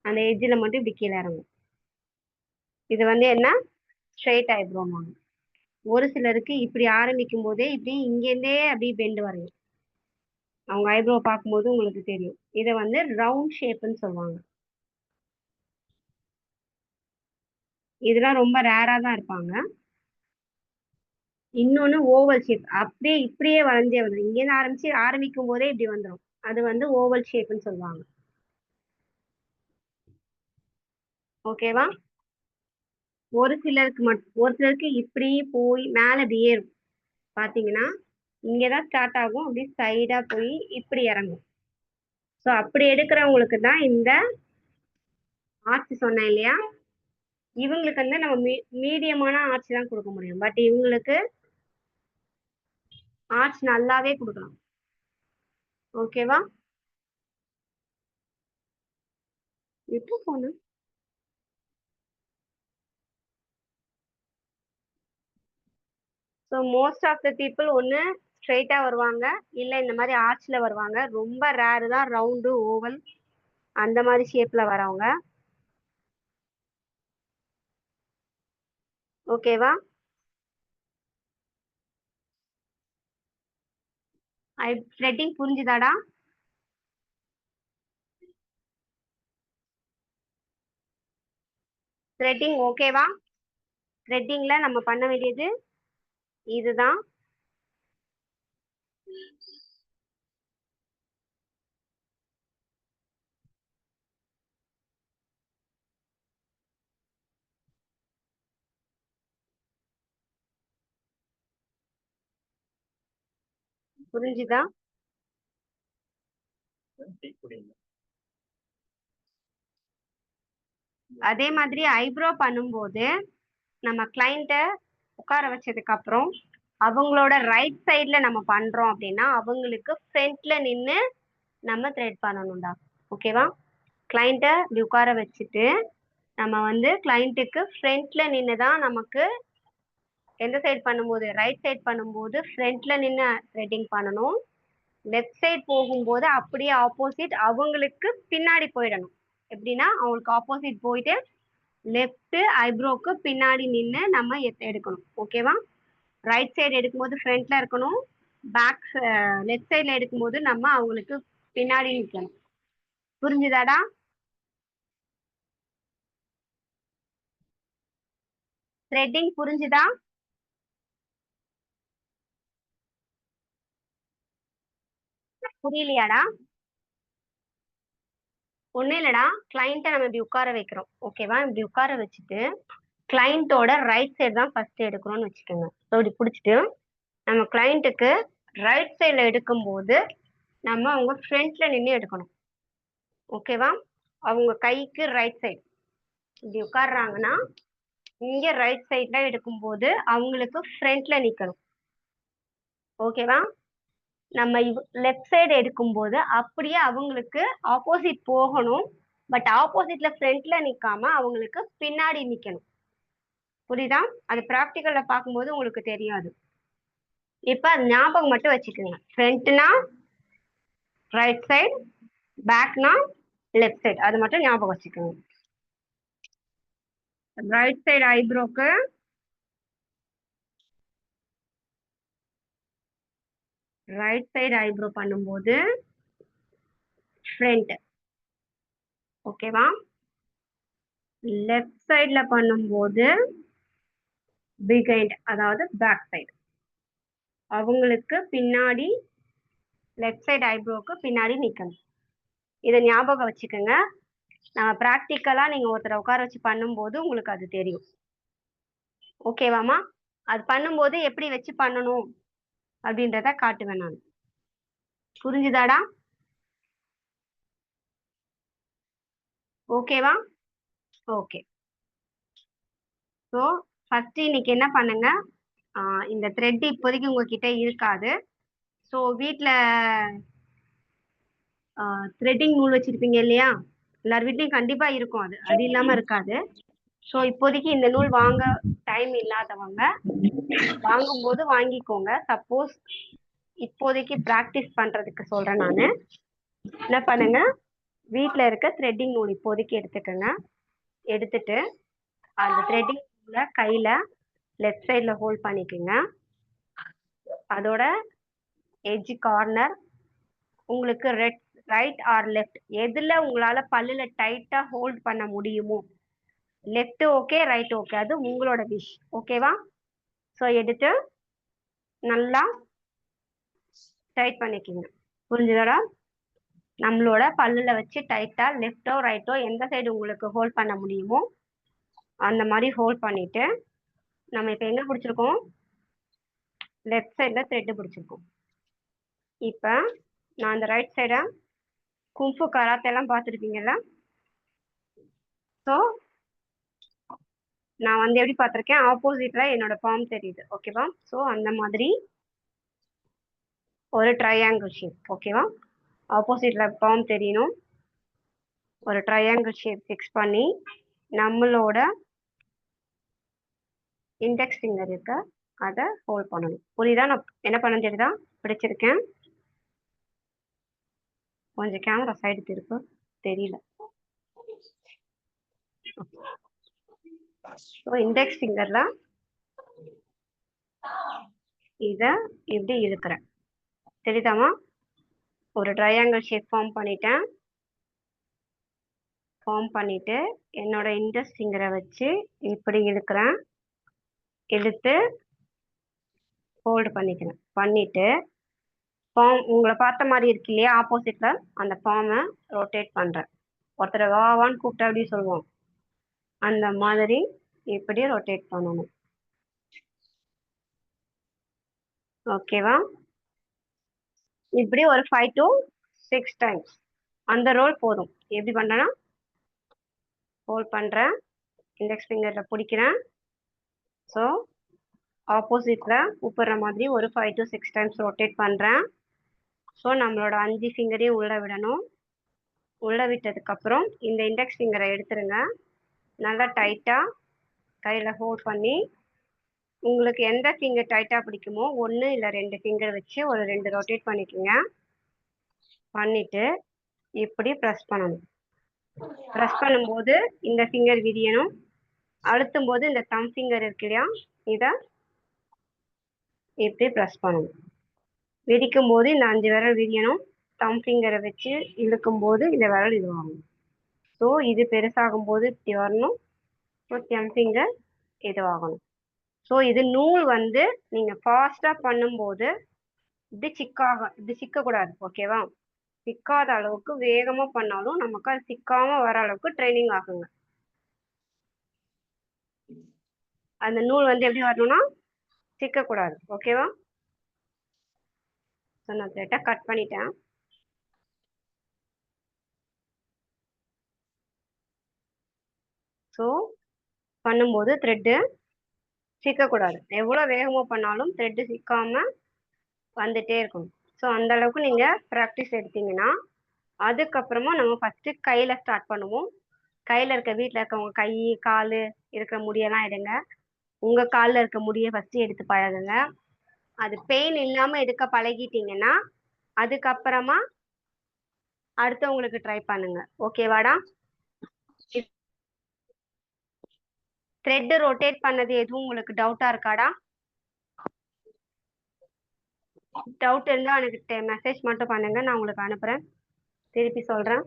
அந்த எட்ஜில் மட்டும் இப்படி கீழே இறங்கும். இது வந்து என்ன, ஸ்ட்ரெயிட் ஐப்ரோமாங்க. ஒரு சிலருக்கு இப்படி ஆரம்பிக்கும் போதே இப்படி இங்கேருந்தே அப்படியே பெண்டு வரையும். அவங்க ஐப்ரோ பார்க்கும்போது உங்களுக்கு தெரியும். இதை வந்து ரவுண்ட் ஷேப்னு சொல்லுவாங்க. இதெல்லாம் ரொம்ப ரேரா தான் இருப்பாங்க. இன்னொன்னு ஓவல் ஷேப், அப்படியே இப்படியே வளைஞ்சே வந்துடும். இங்கேருந்து ஆரம்பிக்கும் போதே இப்படி வந்துடும். அது வந்து ஓவல் ஷேப்னு சொல்லுவாங்க. ஓகேவா? ஒரு சிலருக்கு இப்படி போய் மேல இப்படி ஏறும். பாத்தீங்கன்னா இங்கதான் ஸ்டார்ட் ஆகும், அப்படியே சைடா போய் இப்படி இறங்கும். ஸோ அப்படி எடுக்கிறவங்களுக்கு தான் இந்த ஆர்ச் சொன்னேன் இல்லையா, இவங்களுக்கு வந்து நம்ம மீடியமான ஆர்ச் தான் கொடுக்க முடியும். பட் இவங்களுக்கு ஆர்ச் நல்லாவே கொடுக்கலாம். ஓகேவா? எப்போ போகணும்? So most of the people ஒன்று ஸ்ட்ரெயிட்டா வருவாங்க, இல்லை இந்த மாதிரி ஆர்ச்ல வருவாங்க. ரொம்ப ரேரு தான் ரவுண்டு ஓவல் அந்த மாதிரி ஷேப்ல வரவங்க. ஓகேவா? த்ரெட்டிங் புரிஞ்சுதாடா? த்ரெட்டிங் ஓகேவா? த்ரெட்டிங்ல நம்ம பண்ண வேண்டியது இதுதான். புரிஞ்சுதா? அதே மாதிரி ஐப்ரோ பண்ணும்போது நம்ம கிளைண்ட்டை உட்கார வச்சதுக்கு அப்புறம் அவங்களோட ரைட் சைட்ல நம்ம பண்றோம் அப்படின்னா அவங்களுக்கு ஃப்ரண்ட்ல நின்று நம்ம த்ரெட் பண்ணணும்டா. ஓகேவா? கிளைண்ட்டை இப்படி உட்கார வச்சுட்டு நம்ம வந்து கிளைண்ட்டுக்கு ஃப்ரண்ட்ல நின்று தான் நமக்கு எந்த சைடு பண்ணும்போது, ரைட் சைடு பண்ணும்போது ஃப்ரண்ட்ல நின்று த்ரெட்டிங் பண்ணணும். லெஃப்ட் சைடு போகும்போது அப்படியே ஆப்போசிட் அவங்களுக்கு பின்னாடி போயிடணும். எப்படின்னா அவங்களுக்கு ஆப்போசிட் போயிட்டு லெஃப்ட் ஐப்ரோக்கு பின்னாடி நின்று நம்ம எடுக்கணும். ஓகேவா? ரைட் சைடு எடுக்கும்போது ஃப்ரண்ட்ல இருக்கணும், பேக் லெஃப்ட் சைட்ல எடுக்கும்போது நம்ம அவங்களுக்கு பின்னாடி நிற்கணும். புரிஞ்சுதாடா? த்ரெட்டிங் புரிஞ்சுதா? புரியலையாடா? ஒன்றும் இல்லைடா, கிளைண்ட்டை நம்ம இப்படி உட்கார வைக்கிறோம். ஓகேவா? இப்படி உட்கார வச்சுட்டு கிளைண்ட்டோட ரைட் சைடு தான் ஃபர்ஸ்ட் எடுக்கணும்னு வச்சுக்கோங்க. ஸோ இப்படி பிடிச்சிட்டு நம்ம கிளைண்ட்டுக்கு ரைட் சைடில் எடுக்கும்போது நம்ம அவங்க ஃப்ரண்ட்ல நின்று எடுக்கணும். ஓகேவா? அவங்க கைக்கு ரைட் சைடு இப்படி உட்கார்றாங்கன்னா இங்க ரைட் சைட்ல எடுக்கும்போது அவங்களுக்கு ஃப்ரண்ட்ல நிக்கணும். ஓகேவா? நம்ம லெஃப்ட் சைடு எடுக்கும்போது அப்படியே அவங்களுக்கு ஆப்போசிட் போகணும். பட் ஆப்போசிட்ல ஃப்ரண்ட்ல நிக்காம அவங்களுக்கு பின்னாடி நிக்கணும். புரியுதா? அது ப்ராக்டிக்கல்ல பார்க்கும்போது உங்களுக்கு தெரியாது. இப்ப அது ஞாபகம் மட்டும் வச்சுக்கோங்க. ஃப்ரண்ட்னா ரைட் சைடு, பேக்னா லெஃப்ட் சைடு. அது மட்டும் ஞாபகம் வச்சுக்கோங்க. ரைட் சைடு ஐப்ரோக்கு ரைட் சைடு ஐப்ரோ பண்ணும்போது ஃப்ரண்ட். ஓகேவா? லெஃப்ட் சைட்ல பண்ணும்போது பிகைண்ட், அதாவது பேக் சைடு. அவங்களுக்கு பின்னாடி லெஃப்ட் சைடு ஐப்ரோக்கு பின்னாடி நிக்கணும். இதை ஞாபகம் வச்சுக்கோங்க. நம்ம ப்ராக்டிக்கலா நீங்க ஒருத்தரை உட்கார வச்சு பண்ணும்போது உங்களுக்கு அது தெரியும். ஓகேவாமா? அது பண்ணும்போது எப்படி வச்சு பண்ணணும் அப்படின்றத காட்டுவேன் நான். புரிஞ்சுதாடா? ஓகேவா? ஓகே. ஸோ ஃபர்ஸ்ட் இன்னைக்கு என்ன பண்ணுங்க, இந்த த்ரெட் இப்போதைக்கு உங்ககிட்ட இருக்காது. ஸோ வீட்டில் த்ரெட்டிங் நூல் வச்சிருப்பீங்க இல்லையா, எல்லார் வீட்லயும் கண்டிப்பா இருக்கும். அது அது இல்லாம இருக்காது. ஸோ இப்போதைக்கு இந்த நூல் வாங்க டைம் இல்லாதவங்க வாங்கும்போது வாங்கிக்கோங்க. சப்போஸ் இப்போதைக்கு ப்ராக்டிஸ் பண்றதுக்கு சொல்றேன் நான். என்ன பண்ணுங்க, வீட்டில் இருக்க த்ரெட்டிங் நூல் இப்போதைக்கு எடுத்துக்கோங்க. எடுத்துட்டு அந்த த்ரெட்டிங் நூலை கையில லெஃப்ட் சைட்ல ஹோல்ட் பண்ணிக்கோங்க. அதோட எட்ஜ் கார்னர் உங்களுக்கு ரைட் ஆர் லெஃப்ட் எதுல உங்களால பல்லுல டைட்டா ஹோல்ட் பண்ண முடியுமோ, லெஃப்ட் ஓகே ரைட் ஓகே, அது உங்களோட விஷ். ஓகேவா? ஸோ எடுத்து நல்லா டைட் பண்ணிக்கிங்க. புரிஞ்சுதாடா? நம்மளோட பல்லுல வச்சு டைட்டா லெஃப்டோ ரைட்டோ எந்த சைடு உங்களுக்கு ஹோல்ட் பண்ண முடியுமோ அந்த மாதிரி ஹோல்ட் பண்ணிட்டு நம்ம இப்ப எங்க பிடிச்சிருக்கோம்? லெஃப்ட் சைட்ல த்ரெட் பிடிச்சிருக்கோம். இப்ப நான் அந்த ரைட் சைட கும்ஃபு கராத்தே எல்லாம் பார்த்துருப்பீங்கல்ல. ஸோ நான் வந்து எப்படி பார்த்திருக்கேன், ஆப்போசிட்ல என்னோட பாம் தெரியுது. ஓகேவா? ஸோ அந்த மாதிரி ஒரு ட்ரையாங்கிள் ஷேப். ஓகேவா? ஆப்போசிட்ல பாம் தெரியணும். ஒரு ட்ரையாங்கிள் ஷேப் ஃபிக்ஸ் பண்ணி நம்மளோட இண்டெக்ஸ் ஃபிங்கர் இருக்க அதை ஹோல்ட் பண்ணணும். புரியுதா? நான் என்ன பண்ண தெரியுதா? பிடிச்சிருக்கேன். கொஞ்சம் கேமரா சைடு திருப்பு, தெரியல. ஸோ இண்டெக்ஸ் ஃபிங்கர்ல இத இப்படி இழுக்கிறேன். தெரியுதாமா? ஒரு ட்ரையாங்கிள் ஷேப் ஃபார்ம் பண்ணிட்டு என்னோட இண்டெக்ஸ் ஃபிங்கரை வச்சு இப்படி இழுக்கிறேன். இழுத்து ஹோல்டு பண்ணிக்கிறேன். பண்ணிட்டு ஃபார்ம் உங்களை பார்த்த மாதிரி இருக்கு இல்லையா, ஆப்போசிட்ல அந்த ஃபார்மை ரொட்டேட் பண்றேன். ஒருத்தரை வாவான்னு கூப்பிட்டா அப்படி சொல்லுவோம், அந்த மாதிரி இப்படி ரொட்டேட் பண்ணணும். ஓகேவா? இப்படி ஒரு 5 to 6 டைம்ஸ் அந்த ரோல் போதும். எப்படி பண்றேன்னா, ஹோல்ட் பண்றேன், இண்டெக்ஸ் ஃபிங்கர்ல பிடிக்கிறேன். ஸோ ஆப்போசிட்ல கூப்பிடுற மாதிரி ஒரு 5 to 6 டைம்ஸ் ரொட்டேட் பண்றேன். ஸோ நம்மளோட 5 ஃபிங்கரையும் உள்ள விடணும். உள்ள விட்டதுக்கு அப்புறம் இந்த இண்டெக்ஸ் ஃபிங்கரை எடுத்துருங்க. நல்லா டைட்டா கையில ஹோல்ட் பண்ணி உங்களுக்கு எந்த ஃபிங்கர் டைட்டா பிடிக்குமோ 1 இல்ல 2 ஃபிங்கர் வச்சு ஒரு 2 ரொட்டேட் பண்ணிக்கோங்க. பண்ணிட்டு இப்படி ப்ரெஸ் பண்ணணும். ப்ரெஸ் பண்ணும்போது இந்த ஃபிங்கர் விரியணும். அழுத்தும் போது இந்த தம் ஃபிங்கர் இருக்கு இல்லையா, இதை இப்படி ப்ரெஸ் பண்ணணும். விரிக்கும் போது இந்த 5 விரல் விரியணும். தம் ஃபிங்கரை வச்சு இழுக்கும் போது இந்த விரல் இதுவாகணும். ஸோ இது பெருசாகும் போது இப்படி வரணும். ஸோ தம் ஃபிங்கர் இதுவாகணும். ஸோ இது நூல் வந்து நீங்க ஃபாஸ்டா பண்ணும்போது இப்படி சிக்கக்கூடாது. ஓகேவா? சிக்காத அளவுக்கு வேகமா பண்ணாலும் நமக்கு அது சிக்காம வர அளவுக்கு ட்ரைனிங் ஆகுங்க. அந்த நூல் வந்து எப்படி வரணும்னா சிக்கக்கூடாது. ஓகேவா? ஸோ நான் த்ரெட்டை கட் பண்ணிட்டேன். ஸோ பண்ணும்போது த்ரெட்டு சிக்கக்கூடாது. எவ்வளோ வேகமாக பண்ணாலும் த்ரெட்டு சிக்காம வந்துட்டே இருக்கும். ஸோ அந்த அளவுக்கு நீங்க ப்ராக்டிஸ் எடுத்தீங்கன்னா அதுக்கப்புறமா நம்ம ஃபர்ஸ்ட் கையில ஸ்டார்ட் பண்ணுவோம். கையில இருக்க வீட்டில் இருக்கவங்க கை கால் இருக்கிற முடியெல்லாம் எடுங்க. உங்க காலில் இருக்க முடியை ஃபர்ஸ்ட் எடுத்து பழகுங்க. அது பெயின் இல்லாம எடுக்க பழகிட்டீங்கன்னா அதுக்கப்புறமா அடுத்தவங்களுக்கு ட்ரை பண்ணுங்க. ஓகேவாடா? த்ரெட் ரொட்டேட் பண்ணது எதுவும் உங்களுக்கு டவுட்டா இருக்காடா? டவுட் இருந்தா எனக்கு மெசேஜ் மட்டும் பண்ணுங்க, நான் உங்களுக்கு அனுப்புறேன். திருப்பி சொல்றேன்.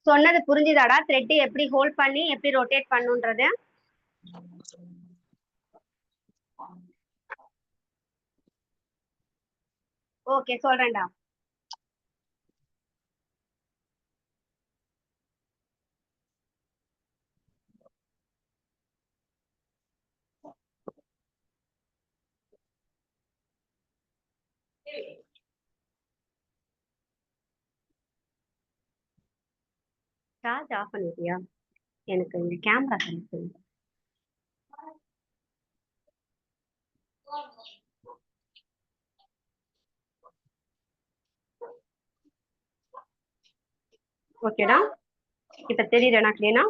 சொன்னது புரிஞ்சுதாடா? த்ரெட் எப்படி ஹோல்ட் பண்ணி எப்படி ரொட்டேட் பண்ணுன்றது. ஓகே, சொல்றேன்டா. சார்ஜ் ஆஃப் பண்ணிட்டியா? எனக்கு இந்த கேமரா கனெக்ட். ஓகேடா? இப்ப தெரியுதுடா கிளீனா?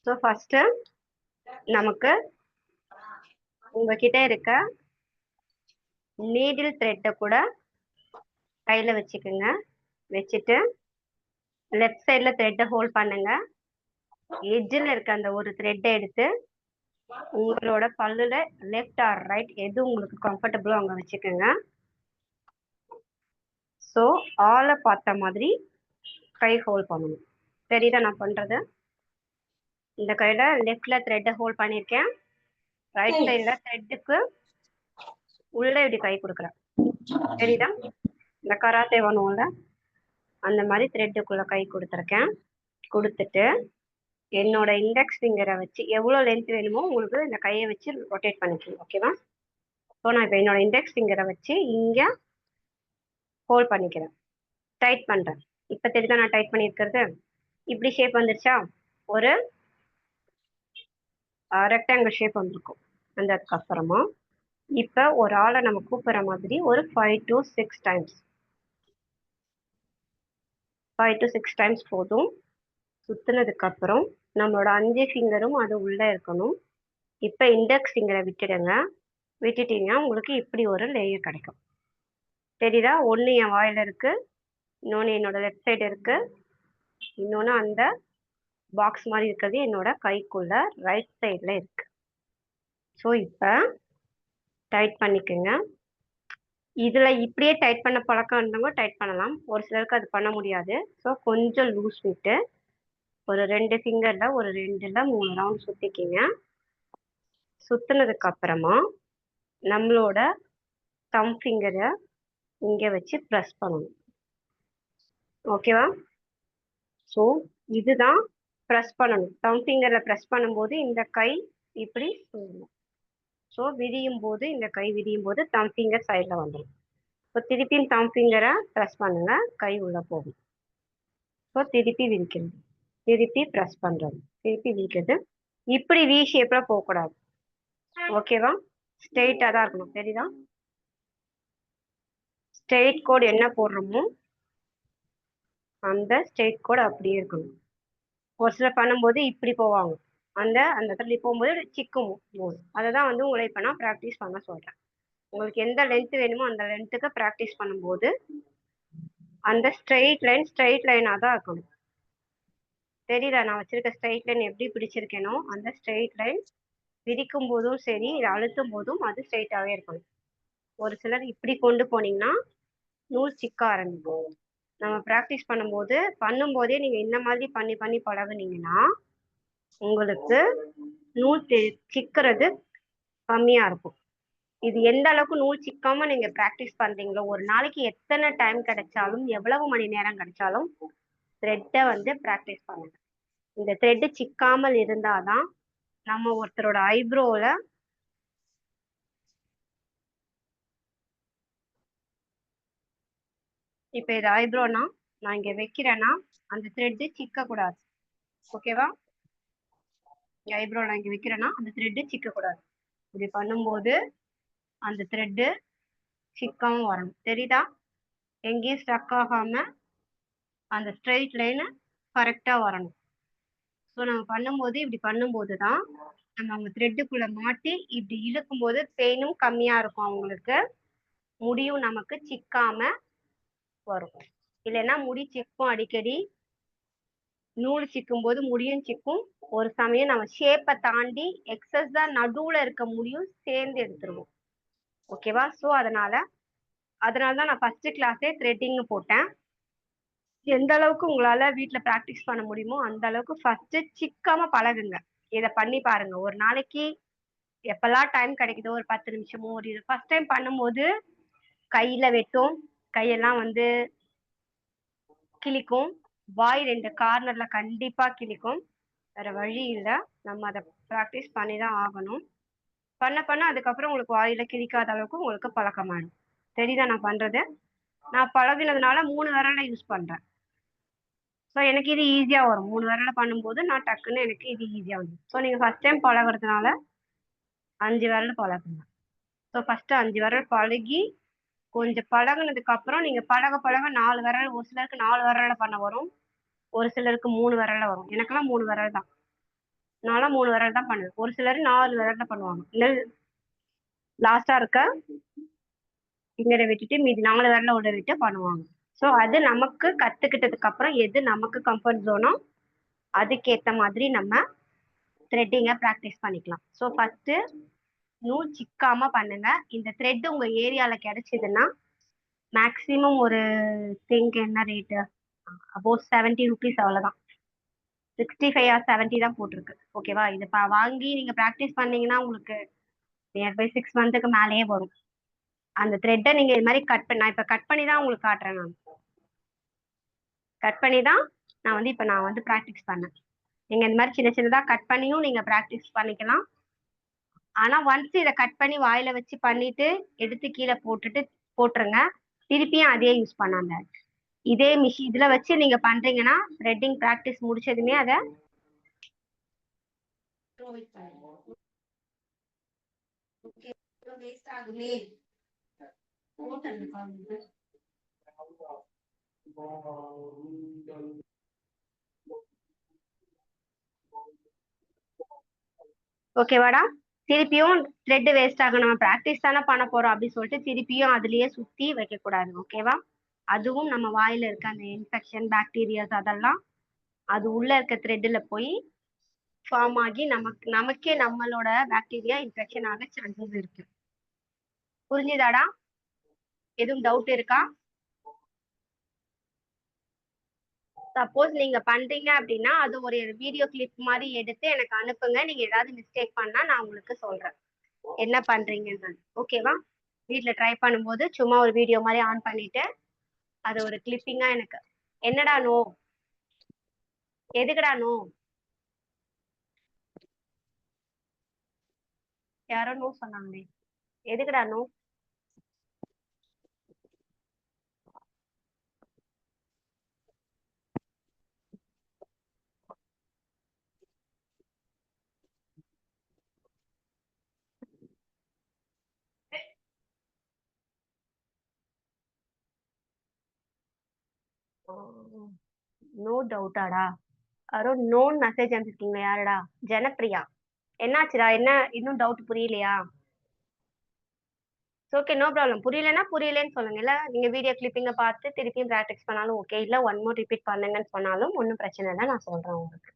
ஸோ ஃபர்ஸ்ட் நமக்கு உங்ககிட்ட இருக்க நீடில் த்ரெட்டை கூட கையில வச்சுக்கோங்க. வச்சுட்டு லெஃப்ட் சைட்ல த்ரெட்டை ஹோல்ட் பண்ணுங்க. எட்ஜில் இருக்க அந்த ஒரு த்ரெட்டை எடுத்து உங்களோட பல்லுல லெஃப்ட் ஆர் ரைட் எது உங்களுக்கு கம்ஃபர்டபுளோ அங்க வச்சுக்கோங்க. ஸோ ஆளை பார்த்த மாதிரி கை ஹோல்ட் பண்ணணும். தெரியுதா நான் பண்றது? இந்த கையில லெஃப்ட்ல த்ரெட்டை ஹோல்ட் பண்ணியிருக்கேன், ரைட் சைட்ல த்ரெட்டுக்கு உள்ள இப்படி கை கொடுக்குறேன். தெரியுதா? இந்த கராத்தே பண்ணுவோம்ல அந்த மாதிரி த்ரெட்டுக்குள்ள கை கொடுத்துருக்கேன். கொடுத்துட்டு என்னோட இண்டெக்ஸ் ஃபிங்கரை வச்சு எவ்வளோ லென்த் வேணுமோ உங்களுக்கு இந்த கையை வச்சு ரொட்டேட் பண்ணிக்கணும். ஓகேவா? ஸோ நான் இப்போ என்னோட இண்டெக்ஸ் ஃபிங்கரை வச்சு இங்கே ஹோல்ட் பண்ணிக்கிறேன், டைட் பண்ணுறேன். இப்போ தெரியுதா நான் டைட் பண்ணியிருக்கிறது? இப்படி ஷேப் வந்துருச்சா? ஒரு ரெக்டாங்கிள் ஷேப் வந்திருக்கும். வந்ததுக்கு அப்புறமா இப்போ ஒரு ஆளை நம்ம கூப்பிட்ற மாதிரி ஒரு 5 to 6 டைம்ஸ் 5 to 6 டைம்ஸ் போதும். சுற்றுனதுக்கு அப்புறம் நம்மளோட 5 ஃபிங்கரும் அது உள்ளே இருக்கணும். இப்போ இண்டெக்ஸ் ஃபிங்கரை விட்டுடுங்க. விட்டுட்டீங்கன்னா உங்களுக்கு இப்படி ஒரு லேயர் கிடைக்கும். தெரியுதா? ஒன்று என் வாயில் இருக்கு, இன்னொன்று என்னோட லெஃப்ட் சைடு இருக்கு, இன்னொன்று அந்த பாக்ஸ் மாதிரி இருக்கிறது என்னோட கைக்குள்ள ரைட் சைடில் இருக்கு. ஸோ இப்போ டைட் பண்ணிக்கோங்க. இதில் இப்படியே டைட் பண்ண பழக்கம் இருந்தவங்க டைட் பண்ணலாம், ஒரு சிலருக்கு அது பண்ண முடியாது. ஸோ கொஞ்சம் லூஸ் விட்டு ஒரு 2 ஃபிங்கரில் ஒரு 2ல் 3 ரவுண்ட் சுற்றிக்கிங்க. சுற்றினதுக்கு அப்புறமா நம்மளோட தம் ஃபிங்கரை இங்கே வச்சு ப்ரெஸ் பண்ணணும். ஓகேவா? ஸோ இதுதான் ப்ரெஸ் பண்ணணும். தம் ஃபிங்கரில் ப்ரெஸ் பண்ணும்போது இந்த கை இப்படி சொல்லணும். ஸோ விரியும் போது இந்த கை விரியும் போது தம் ஃபிங்கர் சைடில் வந்துடும். ஸோ திருப்பியும் தம் ஃபிங்கரை ப்ரெஸ் பண்ணுங்க, கை உள்ளே போகும். ஸோ திருப்பி விரிக்கிறது, திருப்பி ப்ரெஸ் பண்ணுறது, திருப்பி விரிக்கிறது. இப்படி வி ஷேப்பில் போகக்கூடாது. ஓகேவா? ஸ்ட்ரெயிட்டாக தான் இருக்கணும். தெரியுதா? ஸ்ட்ரெயிட் கோடு என்ன போடுறோமோ அந்த ஸ்ட்ரெயிட் கோடு அப்படியே இருக்கணும். ஒரு சிலர் பண்ணும்போது இப்படி போவாங்க, அந்த இடத்துல போகும்போது சிக்கும் போகும். அதை தான் வந்து உங்களை இப்போ நான் ப்ராக்டிஸ் பண்ண சொல்கிறேன். உங்களுக்கு எந்த லென்த் வேணுமோ அந்த லென்த்துக்கு ப்ராக்டிஸ் பண்ணும்போது அந்த ஸ்ட்ரெயிட் லைனாக தான் இருக்கணும். தெரியுதா? நான் வச்சிருக்க ஸ்ட்ரெயிட் லைன் எப்படி பிடிச்சிருக்கேனோ அந்த ஸ்ட்ரெயிட் லைன் விரிக்கும் போதும் சரி, அழுத்தும் போதும் அது ஸ்ட்ரெயிட்டாகவே இருக்கணும். ஒரு சிலர் இப்படி கொண்டு போனீங்கன்னா நூல் சிக்க ஆரம்பிக்கும். நம்ம ப்ராக்டிஸ் பண்ணும்போதே நீங்கள் இந்த மாதிரி பண்ணி பண்ணி பழகுனீங்கன்னா உங்களுக்கு நூல் சிக்கிறது கம்மியாக இருக்கும். இது எந்த அளவுக்கு நூல் சிக்காம நீங்கள் ப்ராக்டிஸ் பண்ணுறீங்களோ, ஒரு நாளைக்கு எத்தனை டைம் கிடைச்சாலும் எவ்வளவு மணி நேரம் கிடைச்சாலும் த்ரெட்டை வந்து ப்ராக்டிஸ் பண்ணுங்க. இந்த த்ரெட்டு சிக்காமல் இருந்தாதான் நம்ம ஒருத்தரோட ஐப்ரோவில் இப்போ இது ஐப்ரோனா நான் இங்கே வைக்கிறேன்னா அந்த த்ரெட்டு சிக்கக்கூடாது. ஓகேவா? ஐப்ரோ நான் இங்கே வைக்கிறேன்னா அந்த த்ரெட்டு சிக்கக்கூடாது. இப்படி பண்ணும்போது அந்த த்ரெட்டு சிக்காம வரணும். தெரியுதா? எங்கேயும் ஸ்டக் ஆகாம அந்த ஸ்ட்ரெயிட் லைனை கரெக்டாக வரணும். ஸோ நம்ம பண்ணும்போது இப்படி பண்ணும்போது தான் நம்ம அவங்க த்ரெட்டுக்குள்ளே மாட்டி இப்படி இழுக்கும்போது பெயினும் கம்மியாக இருக்கும், அவங்களுக்கு முடியும் நமக்கு சிக்காம வரும். இல்லைன்னா முடி சிக்கும், அடிக்கடி நூல் சிக்கும் போது முடியும் சிக்கும். ஒரு சமயம் நம்ம ஷேப்பை தாண்டி எக்ஸஸ் தான் நடுவில் இருக்க முடியும் சேர்ந்து எடுத்துருவோம். ஓகேவா? ஸோ அதனால தான் நான் ஃபர்ஸ்ட் கிளாஸே த்ரெட்டிங்னு போட்டேன். எந்த அளவுக்கு உங்களால வீட்டில் ப்ராக்டிஸ் பண்ண முடியுமோ அந்த அளவுக்கு ஃபர்ஸ்ட் சிக்காம பழகுங்க. இதை பண்ணி பாருங்க. ஒரு நாளைக்கு எப்பெல்லாம் டைம் கிடைக்குதோ ஒரு 10 நிமிஷமோ ஒரு ஃபர்ஸ்ட் டைம் பண்ணும்போது கையில வெட்டும், கையெல்லாம் வந்து கிளிக்கும், வாய் 2 கார்னர்ல கண்டிப்பா கிளிக்கும். வேற வழி இல்லை, நம்ம அதை ப்ராக்டிஸ் பண்ணி தான் ஆகணும். பண்ண அதுக்கப்புறம் உங்களுக்கு வாயில கிளிக்காத அளவுக்கு உங்களுக்கு பழக்கமாயிடும். தெரியுதா நான் பண்றது? நான் பழகினதுனால 3 விரலை யூஸ் பண்றேன். ஸோ எனக்கு இது ஈஸியாக வரும். 3 விரலை பண்ணும்போது நான் டக்குன்னு எனக்கு இது ஈஸியாக வரும். ஸோ நீங்கள் ஃபர்ஸ்ட் டைம் பழகுறதுனால 5 விரல் பழகுங்க. ஸோ ஃபர்ஸ்ட் 5 விரல் பழகி கொஞ்சம் பழகுனதுக்கு அப்புறம் நீங்க பழக 4 விரல், ஒரு சிலருக்கு 4 விரல்ல பண்ண வரும், ஒரு சிலருக்கு 3 விரல்ல வரும். எனக்கெல்லாம் 3 விரல் தான். நான்லாம் 3 விரல் தான் பண்ணுவேன். ஒரு சிலர் 4 விரல்ல பண்ணுவாங்க. இல்லை லாஸ்டா இருக்க ஃபிங்கரை விட்டுட்டு மீதி 4 விரல்ல உள்ள விட்டு பண்ணுவாங்க. ஸோ அது நமக்கு கத்துக்கிட்டதுக்கு அப்புறம் எது நமக்கு கம்ஃபர்ட் ஜோனோ அதுக்கேற்ற மாதிரி நம்ம த்ரெட்டிங்கை ப்ராக்டிஸ் பண்ணிக்கலாம். ஸோ ஃபர்ஸ்ட் நூல் சிக்காம பண்ணுங்க. இந்த த்ரெட் உங்க ஏரியால கிடைச்சதுன்னா மேக்ஸிமம் ஒரு திங்க் என்ன ரேட்டு அபோவ் 70 ருபீஸ் அவ்வளோதான். 65 ஆர் 70 தான் போட்டிருக்கு. ஓகேவா? இது வாங்கி நீங்க ப்ராக்டிஸ் பண்ணீங்கன்னா உங்களுக்கு நியர்பை 6 மந்த்துக்கு மேலேயே வரும். அந்த த்ரெட்டை நீங்க இது மாதிரி கட் பண்ண, நான் இப்போ கட் பண்ணி தான் உங்களுக்கு காட்டுறேன். நான் கட் பண்ணி தான் நான் வந்து ப்ராக்டிஸ் பண்ணேன். நீங்க இந்த மாதிரி சின்ன சின்னதா கட் பண்ணியும் நீங்க ப்ராக்டிஸ் பண்ணிக்கலாம். ஆனா ஒன்ஸ் இதை கட் பண்ணி வாயில வச்சு பண்ணிட்டு எடுத்து கீழே போட்டுருங்க. திருப்பியும் அதே யூஸ் பண்ணாங்க. இதே மிஷின் இதுல வச்சு நீங்க பண்றீங்கன்னா த்ரெட்டிங் ப்ராக்டிஸ் முடிச்சதுமே அதை வேஸ்ட் ஆகுமே. ஓகேவாடா? திருப்பியும் த்ரெட் வேஸ்ட் ஆகும். நம்ம ப்ராக்டிஸ் தானே பண்ண போறோம் அப்படின்னு சொல்லிட்டு திருப்பியும் அதுலயே சுத்தி வைக்க கூடாது. ஓகேவா? அதுவும் நம்ம வாயில இருக்க அந்த இன்ஃபெக்ஷன் பாக்டீரியாஸ் அதெல்லாம் அது உள்ள இருக்க த்ரெட்ல போய் ஃபார்ம் ஆகி நமக்கே நம்மளோட பாக்டீரியா இன்ஃபெக்ஷன் ஆக சான்சஸ் இருக்கு. புரிஞ்சுதாடா? எதுவும் டவுட் இருக்கா? சப்போஸ் நீங்க பண்றீங்க அப்படின்னா அது ஒரு வீடியோ கிளிப் மாதிரி எடுத்து எனக்கு அனுப்புங்க. நீங்க ஏதாவது மிஸ்டேக் பண்ணா நான் உங்களுக்கு சொல்றேன் என்ன பண்றீங்கன்னு. ஓகேவா? வீட்ல ட்ரை பண்ணும்போது சும்மா ஒரு வீடியோ மாதிரி ஆன் பண்ணிட்டு அது ஒரு கிளிப்பிங்கா எனக்கு என்னடா நோ, எதுக்குடா நோ, யாரோ நோ சொன்னாங்களே, எதுக்குடா நோ? நோ டவுட்டாடா? யாரோ நோன் மெசேஜ் அனுப்பிச்சிருக்கீங்க. யாருடா? ஜனப்ரியா. என்னாச்சுடா? என்ன இன்னும் டவுட் புரியலையா? Okay, no problem. புரியலன்னா புரியலன்னு சொல்லுங்க. இல்ல நீங்க வீடியோ கிளிப்பிங்க பார்த்து திருப்பியும் ப்ராக்டிஸ் பண்ணாலும் ஓகே. இல்ல ஒன் மோர் ரிப்பீட் பண்ணுங்கன்னு சொன்னாலும் ஒன்றும் பிரச்சனை இல்லை. நான் சொல்றேன் உங்களுக்கு.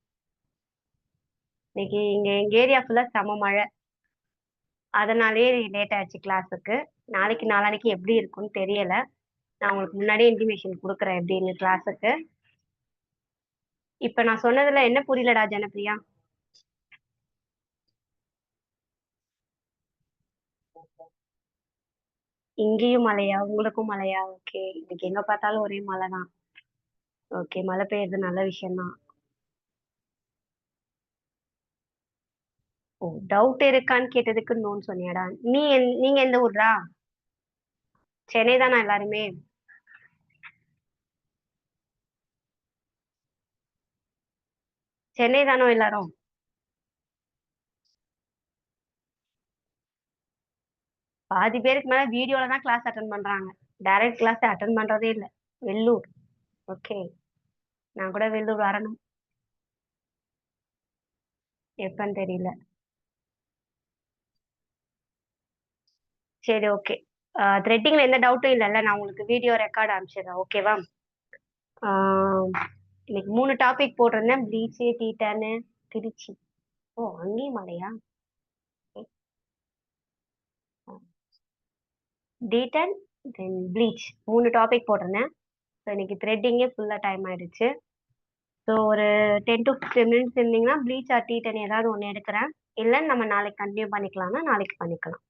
இன்னைக்கு இங்க எங்க ஏரியா ஃபுல்லா செம மழை. அதனாலேயே லேட் ஆயிடுச்சு கிளாஸுக்கு. நாளைக்கு நாளானைக்கு எப்படி இருக்கும்னு தெரியல. நான் உங்களுக்கு முன்னாடியே இன்டிமேஷன் கொடுக்குறேன் எப்படின்னு கிளாஸுக்கு. இப்ப நான் சொன்னதுல என்ன புரியலடா ஜனப்ரியா? இங்கேயும் மழையா? உங்களுக்கும் மழையா? ஓகே, இன்னைக்கு எங்க பார்த்தாலும் ஒரே மழை தான். ஓகே, மழை பெய்யுறது நல்ல விஷயம் தான். ஓ, டவுட் இருக்கான்னு கேட்டதுக்கு நோன்னு சொன்னியாடா? நீங்க எந்த ஊர்ரா? சென்னை தானா எல்லாருமே? சென்னை தானோ எல்லாரும்? பாதி பேருக்கு மேல வீடியோல தான் கிளாஸ் அட்டன் பண்றாங்க. டைரக்ட் கிளாஸ் அட்டன் பண்றதே இல்ல. வெள்ளூர். ஓகே, நான் கூட வெள்ளூர் வரணும். எப்பன்னு தெரியல. சரி, ஓகே. த்ரெட்டிங்ல எந்த டவுட்டும் இல்லைல்ல? நான் உங்களுக்கு வீடியோ ரெக்கார்ட் அனுப்பிச்சிடுறேன். ஓகேவா? இன்னைக்கு 3 டாபிக் போட்டிருந்தேன். ப்ளீச்சு, டீட்டானு, திருச்சி. ஓ, அங்கேயும் மழையா? டீட்டன் தென் ப்ளீச் 3 டாபிக் போட்டிருந்தேன். ஸோ இன்னைக்கு த்ரெட்டிங்கே ஃபுல்லா டைம் ஆயிடுச்சு. ஸோ ஒரு 10 to 15 மினிட்ஸ் இருந்தீங்கன்னா ப்ளீச் ஆர் டீட்டன் ஏதாவது ஒன்று எடுக்கிறேன். இல்லை நம்ம நாளைக்கு கண்டினியூ பண்ணிக்கலாம்னா நாளைக்கு பண்ணிக்கலாம்.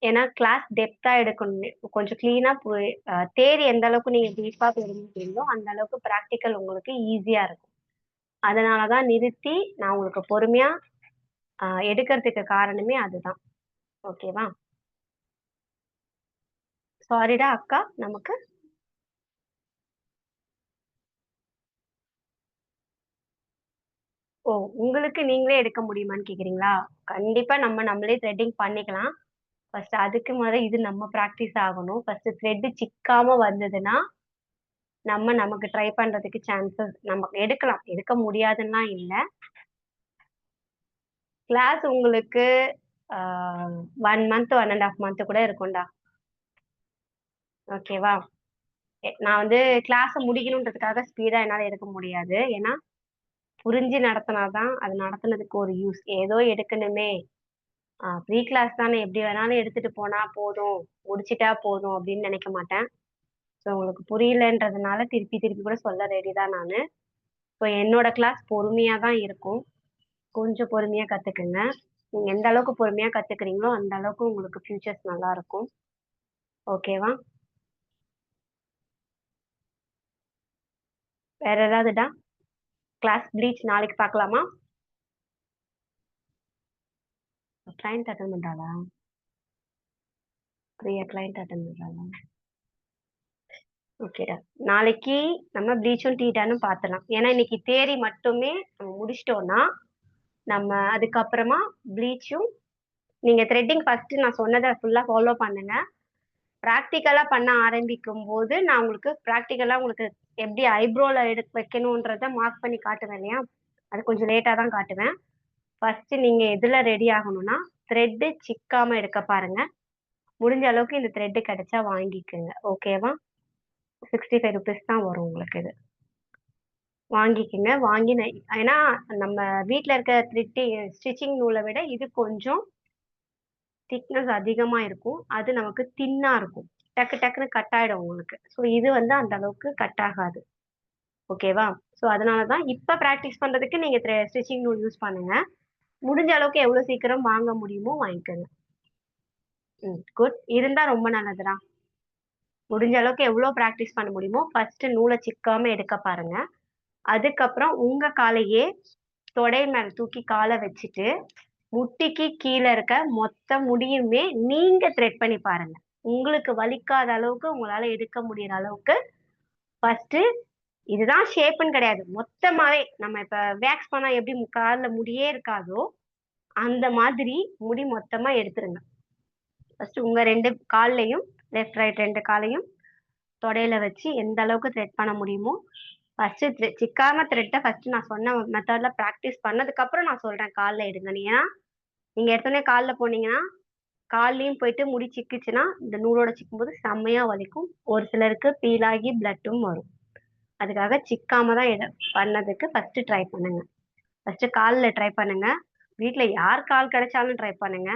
ஏன்னா கிளாஸ் டெப்தா எடுக்கணும். கொஞ்சம் கிளீனா போய் தேரி எந்த அளவுக்கு நீங்க டீப்பா தெரிஞ்சுக்கிறீங்களோ அந்த அளவுக்கு ப்ராக்டிக்கல் உங்களுக்கு ஈஸியா இருக்கும். அதனாலதான் நிறுத்தி நான் உங்களுக்கு பொறுமையா எடுக்கிறதுக்கு காரணமே அதுதான். ஓகேவா? சாரிடா அக்கா. நமக்கு ஓ, உங்களுக்கு நீங்களே எடுக்க முடியுமான்னு கேக்குறீங்களா? கண்டிப்பா நம்மளே த்ரெட்டிங் பண்ணிக்கலாம். ஃபர்ஸ்ட் அதுக்கு முதல்ல இது நம்ம ப்ராக்டிஸ் ஆகணும். ஃபர்ஸ்ட் த்ரெட் சிக்காம வந்ததுன்னா நமக்கு ட்ரை பண்றதுக்கு சான்சஸ் நமக்கு எடுக்கலாம். எடுக்க முடியாதுன்னா இல்ல. கிளாஸ் உங்களுக்கு 1 மந்த் 1.5 மந்த் கூட இருக்கும்டா. ஓகேவா? நான் வந்து கிளாஸ் முடிக்கணுன்றதுக்காக ஸ்பீடா என்னால எடுக்க முடியாது. ஏன்னா புரிஞ்சு நடத்தினாதான் அது நடத்துனதுக்கு ஒரு யூஸ். ஏதோ எடுக்கணுமே ப்ரீ கிளாஸ் தானே, எப்படி வேணாலும் எடுத்துட்டு போனா போதும், முடிச்சிட்டா போதும் அப்படின்னு நினைக்க மாட்டேன். ஸோ உங்களுக்கு புரியலன்றதுனால திருப்பி திருப்பி கூட சொல்ல ரெடி தான் நான். ஸோ என்னோட கிளாஸ் பொறுமையா தான் இருக்கும். கொஞ்சம் பொறுமையா கத்துக்குங்க. நீங்க எந்த அளவுக்கு பொறுமையா கத்துக்கிறீங்களோ அந்த அளவுக்கு உங்களுக்கு ஃபியூச்சர்ஸ் நல்லா இருக்கும். ஓகேவா? வேற ஏதாவதுடா? கிளாஸ் ப்ளீச் நாளைக்கு பார்க்கலாமா? கிளைண்ட் அட்டன் பண்றாளா? பிரியா கிளைண்ட் அட்டன் பண்றாளா? ஓகேடா. நாளைக்கு நம்ம ப்ளீச்சும் டீட்டானும் பார்த்துலாம். ஏன்னா இன்னைக்கு தேரி மட்டுமே நம்ம முடிச்சிட்டோம்னா நம்ம அதுக்கப்புறமா ப்ளீச்சும், நீங்க த்ரெட்டிங் ஃபர்ஸ்ட் நான் சொன்னதை ஃபுல்லா ஃபாலோ பண்ணுங்க. ப்ராக்டிக்கலா பண்ண ஆரம்பிக்கும் போது நான் உங்களுக்கு ப்ராக்டிக்கலா உங்களுக்கு எப்படி ஐப்ரோல வைக்கணும்ன்றத மார்க் பண்ணி காட்டுவேன் இல்லையா, அது கொஞ்சம் லேட்டா தான் காட்டுவேன். ஃபர்ஸ்ட் நீங்க எதுல ரெடி ஆகணும்னா த்ரெட் சிக்காம எடுக்க பாருங்க. முடிஞ்ச அளவுக்கு இந்த த்ரெட் கிடைச்சா வாங்கிக்கோங்க. ஓகேவா? 65 ருபீஸ் தான் வரும் உங்களுக்கு. இது வாங்கிக்கோங்க. வாங்கி ஏன்னா நம்ம வீட்ல இருக்க த்ரெட்டி ஸ்டிச்சிங் நூலை விட இது கொஞ்சம் திக்னஸ் அதிகமா இருக்கும். அது நமக்கு தின்னா இருக்கும். டக்கு டக்குன்னு கட் ஆயிடும் உங்களுக்கு. ஸோ இது வந்து அந்த அளவுக்கு கட் ஆகாது. ஓகேவா? ஸோ அதனால தான் இப்ப பிராக்டிஸ் பண்றதுக்கு நீங்க ஸ்டிச்சிங் நூல் யூஸ் பண்ணுங்க. முடிஞ்ச அளவுக்கு எவ்வளவு சீக்கிரம் வாங்க முடியுமோ வாங்கிக்கோங்க. குட். இருந்தா ரொம்ப நல்லதுடா. முடிஞ்ச அளவுக்கு எவ்வளவு பிராக்டிஸ் பண்ண முடியுமோ ஃபர்ஸ்ட் நூலை சிக்காம எடுக்க பாருங்க. அதுக்கப்புறம் உங்க காலையே தொடை மேல தூக்கி காலை வச்சுட்டு முட்டிக்கு கீழே இருக்க மொத்த முடியுமே நீங்க த்ரெட் பண்ணி பாருங்க. உங்களுக்கு வலிக்காத அளவுக்கு உங்களால எடுக்க முடியற அளவுக்கு ஃபர்ஸ்ட், இதுதான் ஷேப்னு கிடையாது, மொத்தமாவே நம்ம இப்ப வேக்ஸ் பண்ணா எப்படி கால்ல முடியே இருக்காதோ அந்த மாதிரி முடி மொத்தமா எடுத்துருங்க. ஃபர்ஸ்ட் உங்க 2 கால்லையும், லெஃப்ட் ரைட் 2 காலையும் தொடையில வச்சு எந்த அளவுக்கு த்ரெட் பண்ண முடியுமோ ஃபர்ஸ்ட் சிக்காம த்ரெட்டை ஃபர்ஸ்ட் நான் சொன்ன மெத்தட்ல ப்ராக்டிஸ் பண்ணதுக்கு அப்புறம் நான் சொல்றேன் கால்ல எடுங்கன்னு. ஏன்னா நீங்க எடுத்தோடனே கால்ல போனீங்கன்னா கால்லயும் போயிட்டு முடி சிக்குச்சுன்னா இந்த நூலோட சிக்கும்போது செம்மையா வலிக்கும். ஒரு சிலருக்கு பீல் ஆகி பிளட்டும் வரும். அதுக்காக சிக்காம தான் பண்ணதுக்கு ஃபர்ஸ்ட் ட்ரை பண்ணுங்க. ஃபர்ஸ்ட் காலில் ட்ரை பண்ணுங்க. வீட்ல யார் கால் கிடைச்சாலும் ட்ரை பண்ணுங்க.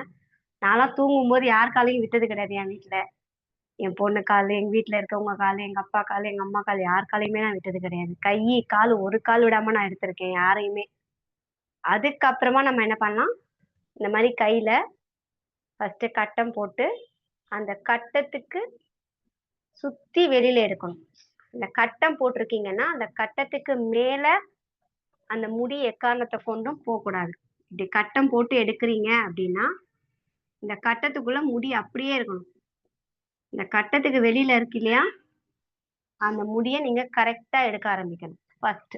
நான்லாம் தூங்கும் போது யார் காலையும் விட்டது கிடையாது. என் வீட்ல என் பொண்ணு கால், எங்க வீட்ல இருக்கவங்க கால், எங்க அப்பா கால், எங்க அம்மா கால், யார் காலையுமே நான் விட்டது கிடையாது. கை கால் ஒரு கால் விடாம நான் எடுத்திருக்கேன் யாரையுமே. அதுக்கப்புறமா நம்ம என்ன பண்ணலாம், இந்த மாதிரி கையில ஃபர்ஸ்ட் கட்டம் போட்டு அந்த கட்டத்துக்கு சுத்தி வெளியில எடுக்கணும். இந்த கட்டம் போட்டிருக்கீங்கன்னா அந்த கட்டத்துக்கு மேல அந்த முடி எக்காரணத்தை கொண்டும் போகக்கூடாது. இப்படி கட்டம் போட்டு எடுக்கிறீங்க அப்படின்னா இந்த கட்டத்துக்குள்ள முடி அப்படியே இருக்கணும். இந்த கட்டத்துக்கு வெளியில இருக்கு இல்லையா, அந்த முடியை நீங்க கரெக்டா எடுக்க ஆரம்பிக்கணும் ஃபர்ஸ்ட்.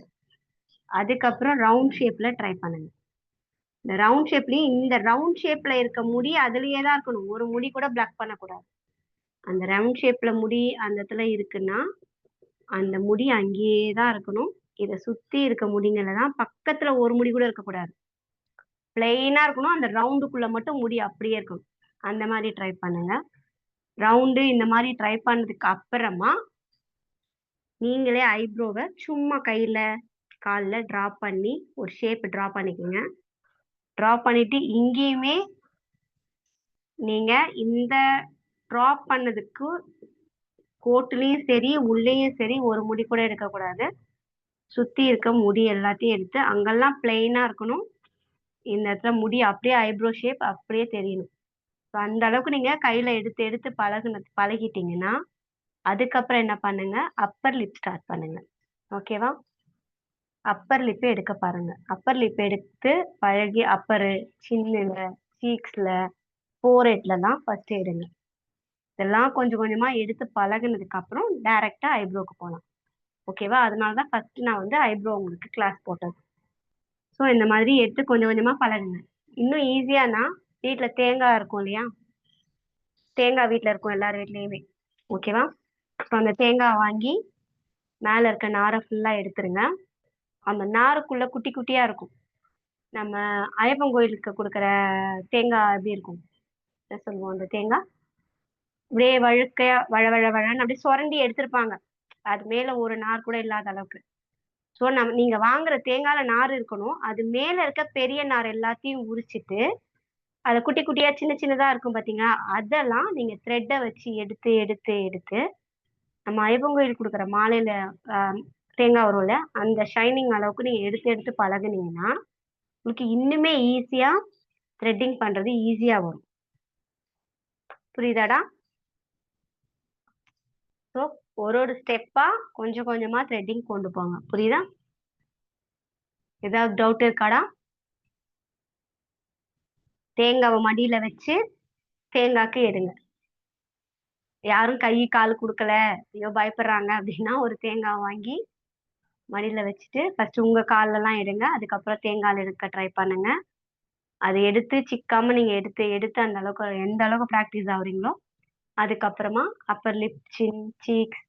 அதுக்கப்புறம் ரவுண்ட் ஷேப்ல ட்ரை பண்ணுங்க. இந்த ரவுண்ட் ஷேப்லயும் இந்த ரவுண்ட் ஷேப்ல இருக்க முடி அதுலயே தான் இருக்கணும். ஒரு முடி கூட பிளாக் பண்ணக்கூடாது. அந்த ரவுண்ட் ஷேப்ல முடி அந்த இடத்துல இருக்குன்னா அந்த முடி அங்கேயே தான் இருக்கணும். இதை சுத்தி இருக்க முடிங்கள தான் பக்கத்துல ஒரு முடி கூட இருக்கக்கூடாது. பிளெயினா இருக்கணும். அந்த ரவுண்டுக்குள்ள மட்டும் முடி அப்படியே இருக்கணும். அந்த மாதிரி ட்ரை பண்ணுங்க. ரவுண்டு இந்த மாதிரி ட்ரை பண்ணதுக்கு அப்புறமா நீங்களே ஐப்ரோவை சும்மா கையில கால்ல டிரா பண்ணி ஒரு ஷேப் டிரா பண்ணிக்கோங்க. டிரா பண்ணிட்டு இங்கேயுமே நீங்க இந்த டிரா பண்ணதுக்கு கோட்டுலயும் சரி உள்ளேயும் சரி ஒரு முடி கூட எடுக்கக்கூடாது. சுத்தி இருக்க முடி எல்லாத்தையும் எடுத்து அங்கெல்லாம் பிளெயினா இருக்கணும். இந்த இடத்துல முடி அப்படியே ஐப்ரோ ஷேப் அப்படியே தெரியணும். ஸோ அந்த அளவுக்கு நீங்க கையில எடுத்து எடுத்து பழகிட்டீங்கன்னா அதுக்கப்புறம் என்ன பண்ணுங்க, அப்பர் லிப் ஸ்டார்ட் பண்ணுங்க. ஓகேவா? அப்பர் லிப்பே எடுக்க பாருங்க. அப்பர் லிப் எடுத்து பழகி அப்பரு, சின்னுல, சீக்ஸ்ல, ஃபோர்ஹெட்ல தான் ஃபர்ஸ்ட் எடுங்க. இதெல்லாம் கொஞ்சம் கொஞ்சமா எடுத்து பழகுனதுக்கு அப்புறம் டைரக்டா ஐப்ரோக்கு போகலாம். ஓகேவா? அதனாலதான் ஃபர்ஸ்ட் நான் வந்து ஐப்ரோ உங்களுக்கு கிளாஸ் போட்டது. ஸோ இந்த மாதிரி எடுத்து கொஞ்சம் கொஞ்சமா பழகுங்க. இன்னும் ஈஸியானா வீட்ல தேங்காய் இருக்கும் இல்லையா, தேங்காய் வீட்ல இருக்கும் எல்லார் வீட்லயுமே. ஓகேவா? ஸோ அந்த தேங்காய் வாங்கி மேல இருக்க நாரை ஃபுல்லா எடுத்துருங்க. அந்த நாருக்குள்ள குட்டி குட்டியா இருக்கும். நம்ம ஐயப்பன் கோயிலுக்கு கொடுக்குற தேங்காய் எப்படி இருக்கும், என்ன சொல்லுவோம் அந்த தேங்காய், அப்படியே வழுக்கையா வழன்னு அப்படியே சுரண்டி எடுத்திருப்பாங்க. அது மேல ஒரு நார் கூட இல்லாத அளவுக்கு. ஸோ நீங்க வாங்குற தேங்காயில நார் இருக்கணும். அது மேல இருக்க பெரிய நார் எல்லாத்தையும் உரிச்சிட்டு அது குட்டி குட்டியா சின்ன சின்னதா இருக்கும் பாத்தீங்களா, அதெல்லாம் நீங்க த்ரெட்டை வச்சு எடுத்து எடுத்து எடுத்து நம்ம ஐயப்பன் கோயில் கொடுக்குற மாலையில தேங்காய் வரும்ல, அந்த ஷைனிங் அளவுக்கு நீங்க எடுத்து எடுத்து பழகுனீங்கன்னா உங்களுக்கு இன்னுமே ஈஸியா த்ரெட்டிங் பண்றது ஈஸியா வரும். புரியுதாடா? ஸோ ஒரு ஒரு ஸ்டெப்பா கொஞ்சம் கொஞ்சமா த்ரெட்டிங் கொண்டு போங்க. புரியுதா? ஏதாவது டவுட் இருக்காடா? தேங்காவை மடியில வச்சு தேங்காய்க்கு எடுங்க. யாரும் கை கால் கொடுக்கல, ஐயோ பயப்படுறாங்க அப்படின்னா ஒரு தேங்காய் வாங்கி மடியில வச்சுட்டு ஃபர்ஸ்ட் உங்க கால்ல எல்லாம் எடுங்க. அதுக்கப்புறம் தேங்காய் எடுக்க ட்ரை பண்ணுங்க. அதை எடுத்து சிக்காம நீங்க எடுத்து எடுத்து அந்த அளவுக்கு எந்த அளவுக்கு ப்ராக்டிஸ் ஆகுறீங்களோ அதுக்கப்புறமா அப்பர் லிப், சின், சீக்ஸ்,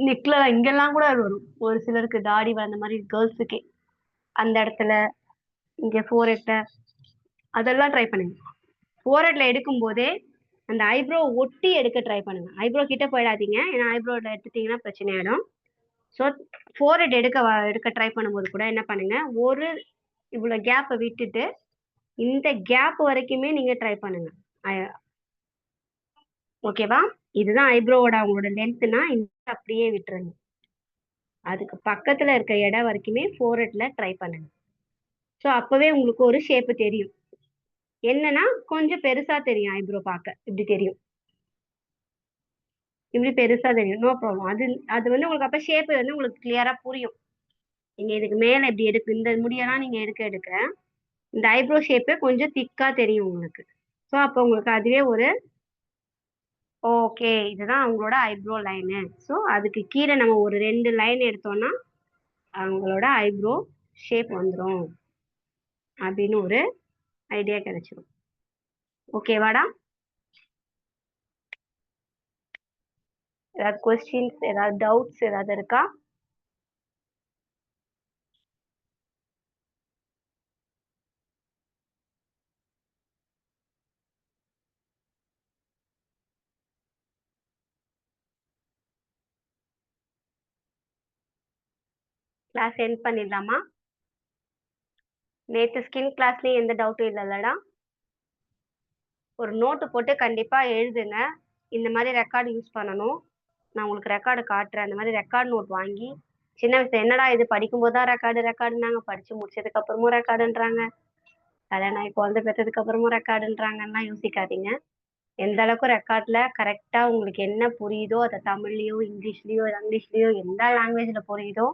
நெக்ல இங்கெல்லாம் கூட அது வரும். ஒரு சிலருக்கு தாடி வந்த மாதிரி கேர்ள்ஸுக்கே அந்த இடத்துல இங்க ஃபோர்ஹெட்ல அதெல்லாம் ட்ரை பண்ணுங்க. ஃபோர்ஹெட்ல எடுக்கும் போதே அந்த ஐப்ரோ ஒட்டி எடுக்க ட்ரை பண்ணுங்க. ஐப்ரோ கிட்ட போயிடாதீங்க, ஏன்னா ஐப்ரோல எடுத்துட்டீங்கன்னா பிரச்சனை ஆயிடும். ஸோ ஃபோர்ஹெட் எடுக்க ட்ரை பண்ணும்போது கூட என்ன பண்ணுங்க, ஒரு இவ்வளவு கேப்பை விட்டுட்டு இந்த கேப் வரைக்குமே நீங்க ட்ரை பண்ணுங்க. ஓகேவா? இதுதான் ஐப்ரோவோட அவங்களோட லென்த்னா இந்த அப்படியே விட்டுருங்க. அதுக்கு பக்கத்துல இருக்க இடம் வரைக்குமே ஃபோர்ஹெட்ல ட்ரை பண்ணுங்க. ஸோ அப்பவே உங்களுக்கு ஒரு ஷேப் தெரியும். என்னன்னா கொஞ்சம் பெருசா தெரியும் ஐப்ரோ பார்க்க, இப்படி தெரியும், இப்படி பெருசா தெரியும். No problem. அது அது வந்து உங்களுக்கு அப்ப ஷேப் வந்து உங்களுக்கு கிளியரா புரியும். நீங்க இதுக்கு மேல இப்படி எடுக்கு இந்த முடியெல்லாம் நீங்க எடுக்க எடுக்க இந்த ஐப்ரோ ஷேப்பே கொஞ்சம் திக்கா தெரியும் உங்களுக்கு. ஸோ அப்போ உங்களுக்கு அதுவே ஒரு ஓகே இதுதான் அவங்களோட ஐப்ரோ லைனு. ஸோ அதுக்கு கீழே நம்ம ஒரு 2 லைன் எடுத்தோம்னா அவங்களோட ஐப்ரோ ஷேப் வந்துடும் அப்படின்னு ஒரு ஐடியா கிடைச்சிடும். ஓகேவாடா? ஏதாவது கொஸ்டின்ஸ், ஏதாவது டவுட்ஸ் ஏதாவது இருக்கா? கிளாஸ் எண்ட் பண்ணிடலாமா? நேற்று ஸ்கின் கிளாஸ்லயும் எந்த டவுட்டும் இல்லைல்லடா? ஒரு நோட்டு போட்டு கண்டிப்பா எழுதுங்க. இந்த மாதிரி ரெக்கார்டு யூஸ் பண்ணணும். நான் உங்களுக்கு ரெக்கார்டு காட்டுறேன். அந்த மாதிரி ரெக்கார்ட் நோட் வாங்கி சின்ன வயசுல என்னடா இது படிக்கும்போது தான் ரெக்கார்டுனாங்க, படிச்சு முடிச்சதுக்கு அப்புறமும் ரெக்கார்டுன்றாங்க, கல்யாணம் ஆகி குழந்தை பெற்றதுக்கு அப்புறமும் ரெக்கார்டுன்றாங்கன்னா யோசிக்காதீங்க. எந்த அளவுக்கு ரெக்கார்ட்ல கரெக்டா உங்களுக்கு என்ன புரியுதோ அதை தமிழ்லயோ இங்கிலீஷ்லயோ எந்த லாங்குவேஜ்ல புரியுதோ,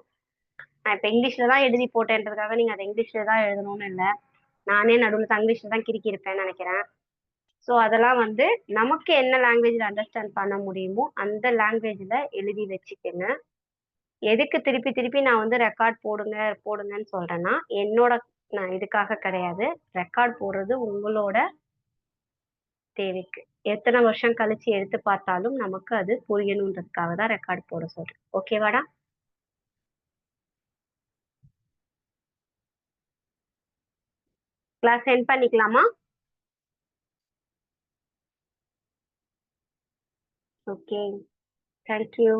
நான் இப்ப இங்கிலீஷ்ல தான் எழுதி போட்டேன்றதுக்காக நீங்க அதை இங்கிலீஷ்ல தான் எழுதணும்னு இல்லை. நானே நடுவில் தங்கிலீஷ்ல தான் கிறுக்கி இருப்பேன்னு நினைக்கிறேன். ஸோ அதெல்லாம் வந்து நமக்கு என்ன லாங்குவேஜ்ல அண்டர்ஸ்டாண்ட் பண்ண முடியுமோ அந்த லாங்குவேஜ்ல எழுதி வச்சுக்கோங்க. எதுக்கு திருப்பி திருப்பி நான் வந்து ரெக்கார்ட் போடுங்க போடுங்கன்னு சொல்றேன்னா என்னோட நான் இதுக்காக கிடையாது. ரெக்கார்ட் போடுறது உங்களோட தேவைக்கு. எத்தனை வருஷம் கழிச்சு எடுத்து பார்த்தாலும் நமக்கு அது புரியணுன்றதுக்காக தான் ரெக்கார்ட் போட சொல்றேன். ஓகேவாடா? கிளாஸ் சென்ட் பண்ணிக்கலாமா? Okay, thank you.